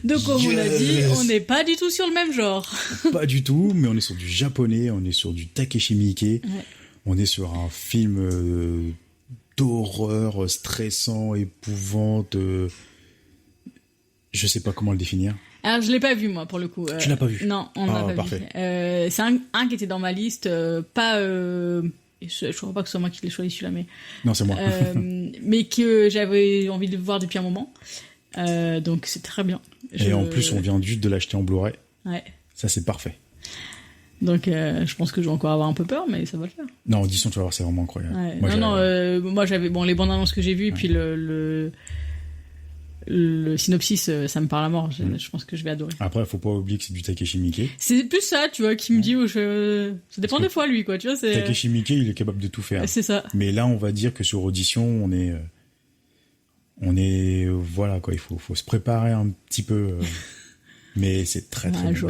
Donc, comme on a dit, on n'est pas du tout sur le même genre. Pas du tout, mais on est sur du japonais, on est sur du Takeshi Miike. Ouais. On est sur un film d'horreur, stressant, épouvante. Je sais pas comment le définir. Alors, je l'ai pas vu, moi, pour le coup. Tu l'as pas vu? Non, on l'a pas parfait. vu. C'est un qui était dans ma liste, pas... je crois pas que ce soit moi qui l'ai choisi, celui-là, mais... Non, c'est moi. mais que j'avais envie de voir depuis un moment. Donc, c'est très bien. Et en plus, on vient juste de l'acheter en Blu-ray. Ouais. Ça, c'est parfait. Donc, je pense que je vais encore avoir un peu peur, mais ça va le faire. Non, audition, tu vas voir, c'est vraiment incroyable. Ouais. Moi, moi, j'avais les bandes annonces que j'ai vues, et puis le synopsis, ça me parle à mort. Je pense que je vais adorer. Après, faut pas oublier que c'est du Takeshi Miike. C'est plus ça, tu vois, qui me dit ça dépend des fois, lui, quoi, tu vois. Takeshi Miike, il est capable de tout faire. C'est ça. Mais là, on va dire que sur audition, on est voilà, quoi, il faut se préparer un petit peu. Mais c'est très très bon.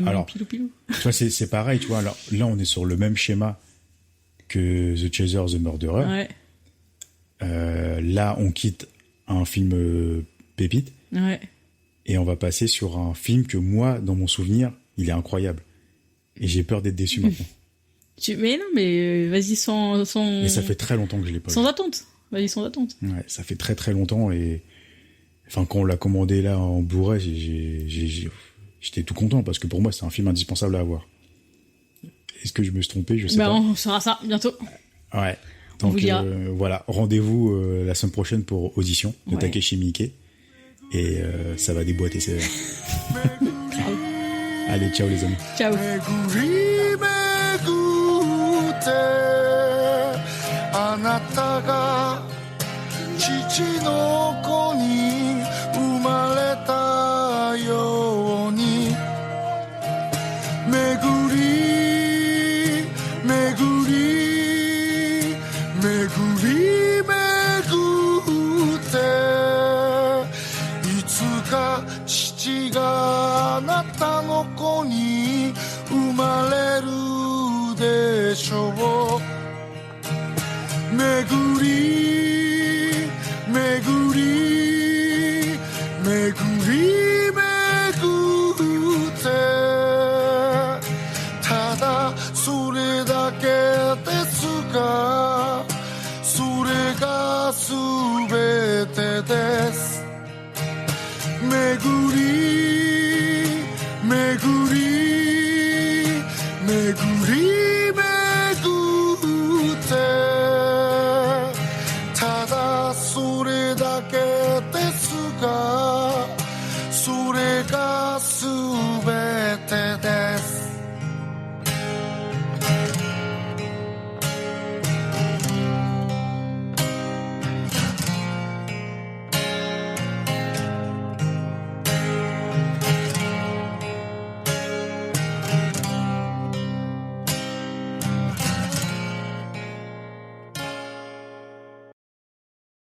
Alors, pilou. Tu vois, c'est pareil, tu vois. Alors, là, on est sur le même schéma que The Chaser, The Murderer. Ouais. Là, on quitte un film pépite. Ouais. Et on va passer sur un film que moi, dans mon souvenir, il est incroyable. Et j'ai peur d'être déçu maintenant. Mais non, mais vas-y sans... Mais ça fait très longtemps que je l'ai pas vu. Sans attente. Vas-y sans attente. Ouais, ça fait très très longtemps et... Enfin, quand on l'a commandé là en Blu-ray, j'étais tout content parce que pour moi, c'est un film indispensable à avoir. Est-ce que je me suis trompé? Je sais pas. On saura ça bientôt. Ouais. Donc voilà, rendez-vous la semaine prochaine pour Audition de Takeshi Miike. Et ça va déboîter sévère. Allez, ciao les amis. Ciao. あなたが父の子に生まれたように巡り巡り巡り巡っていつか父があなたの子に生まれるでしょう巡り巡り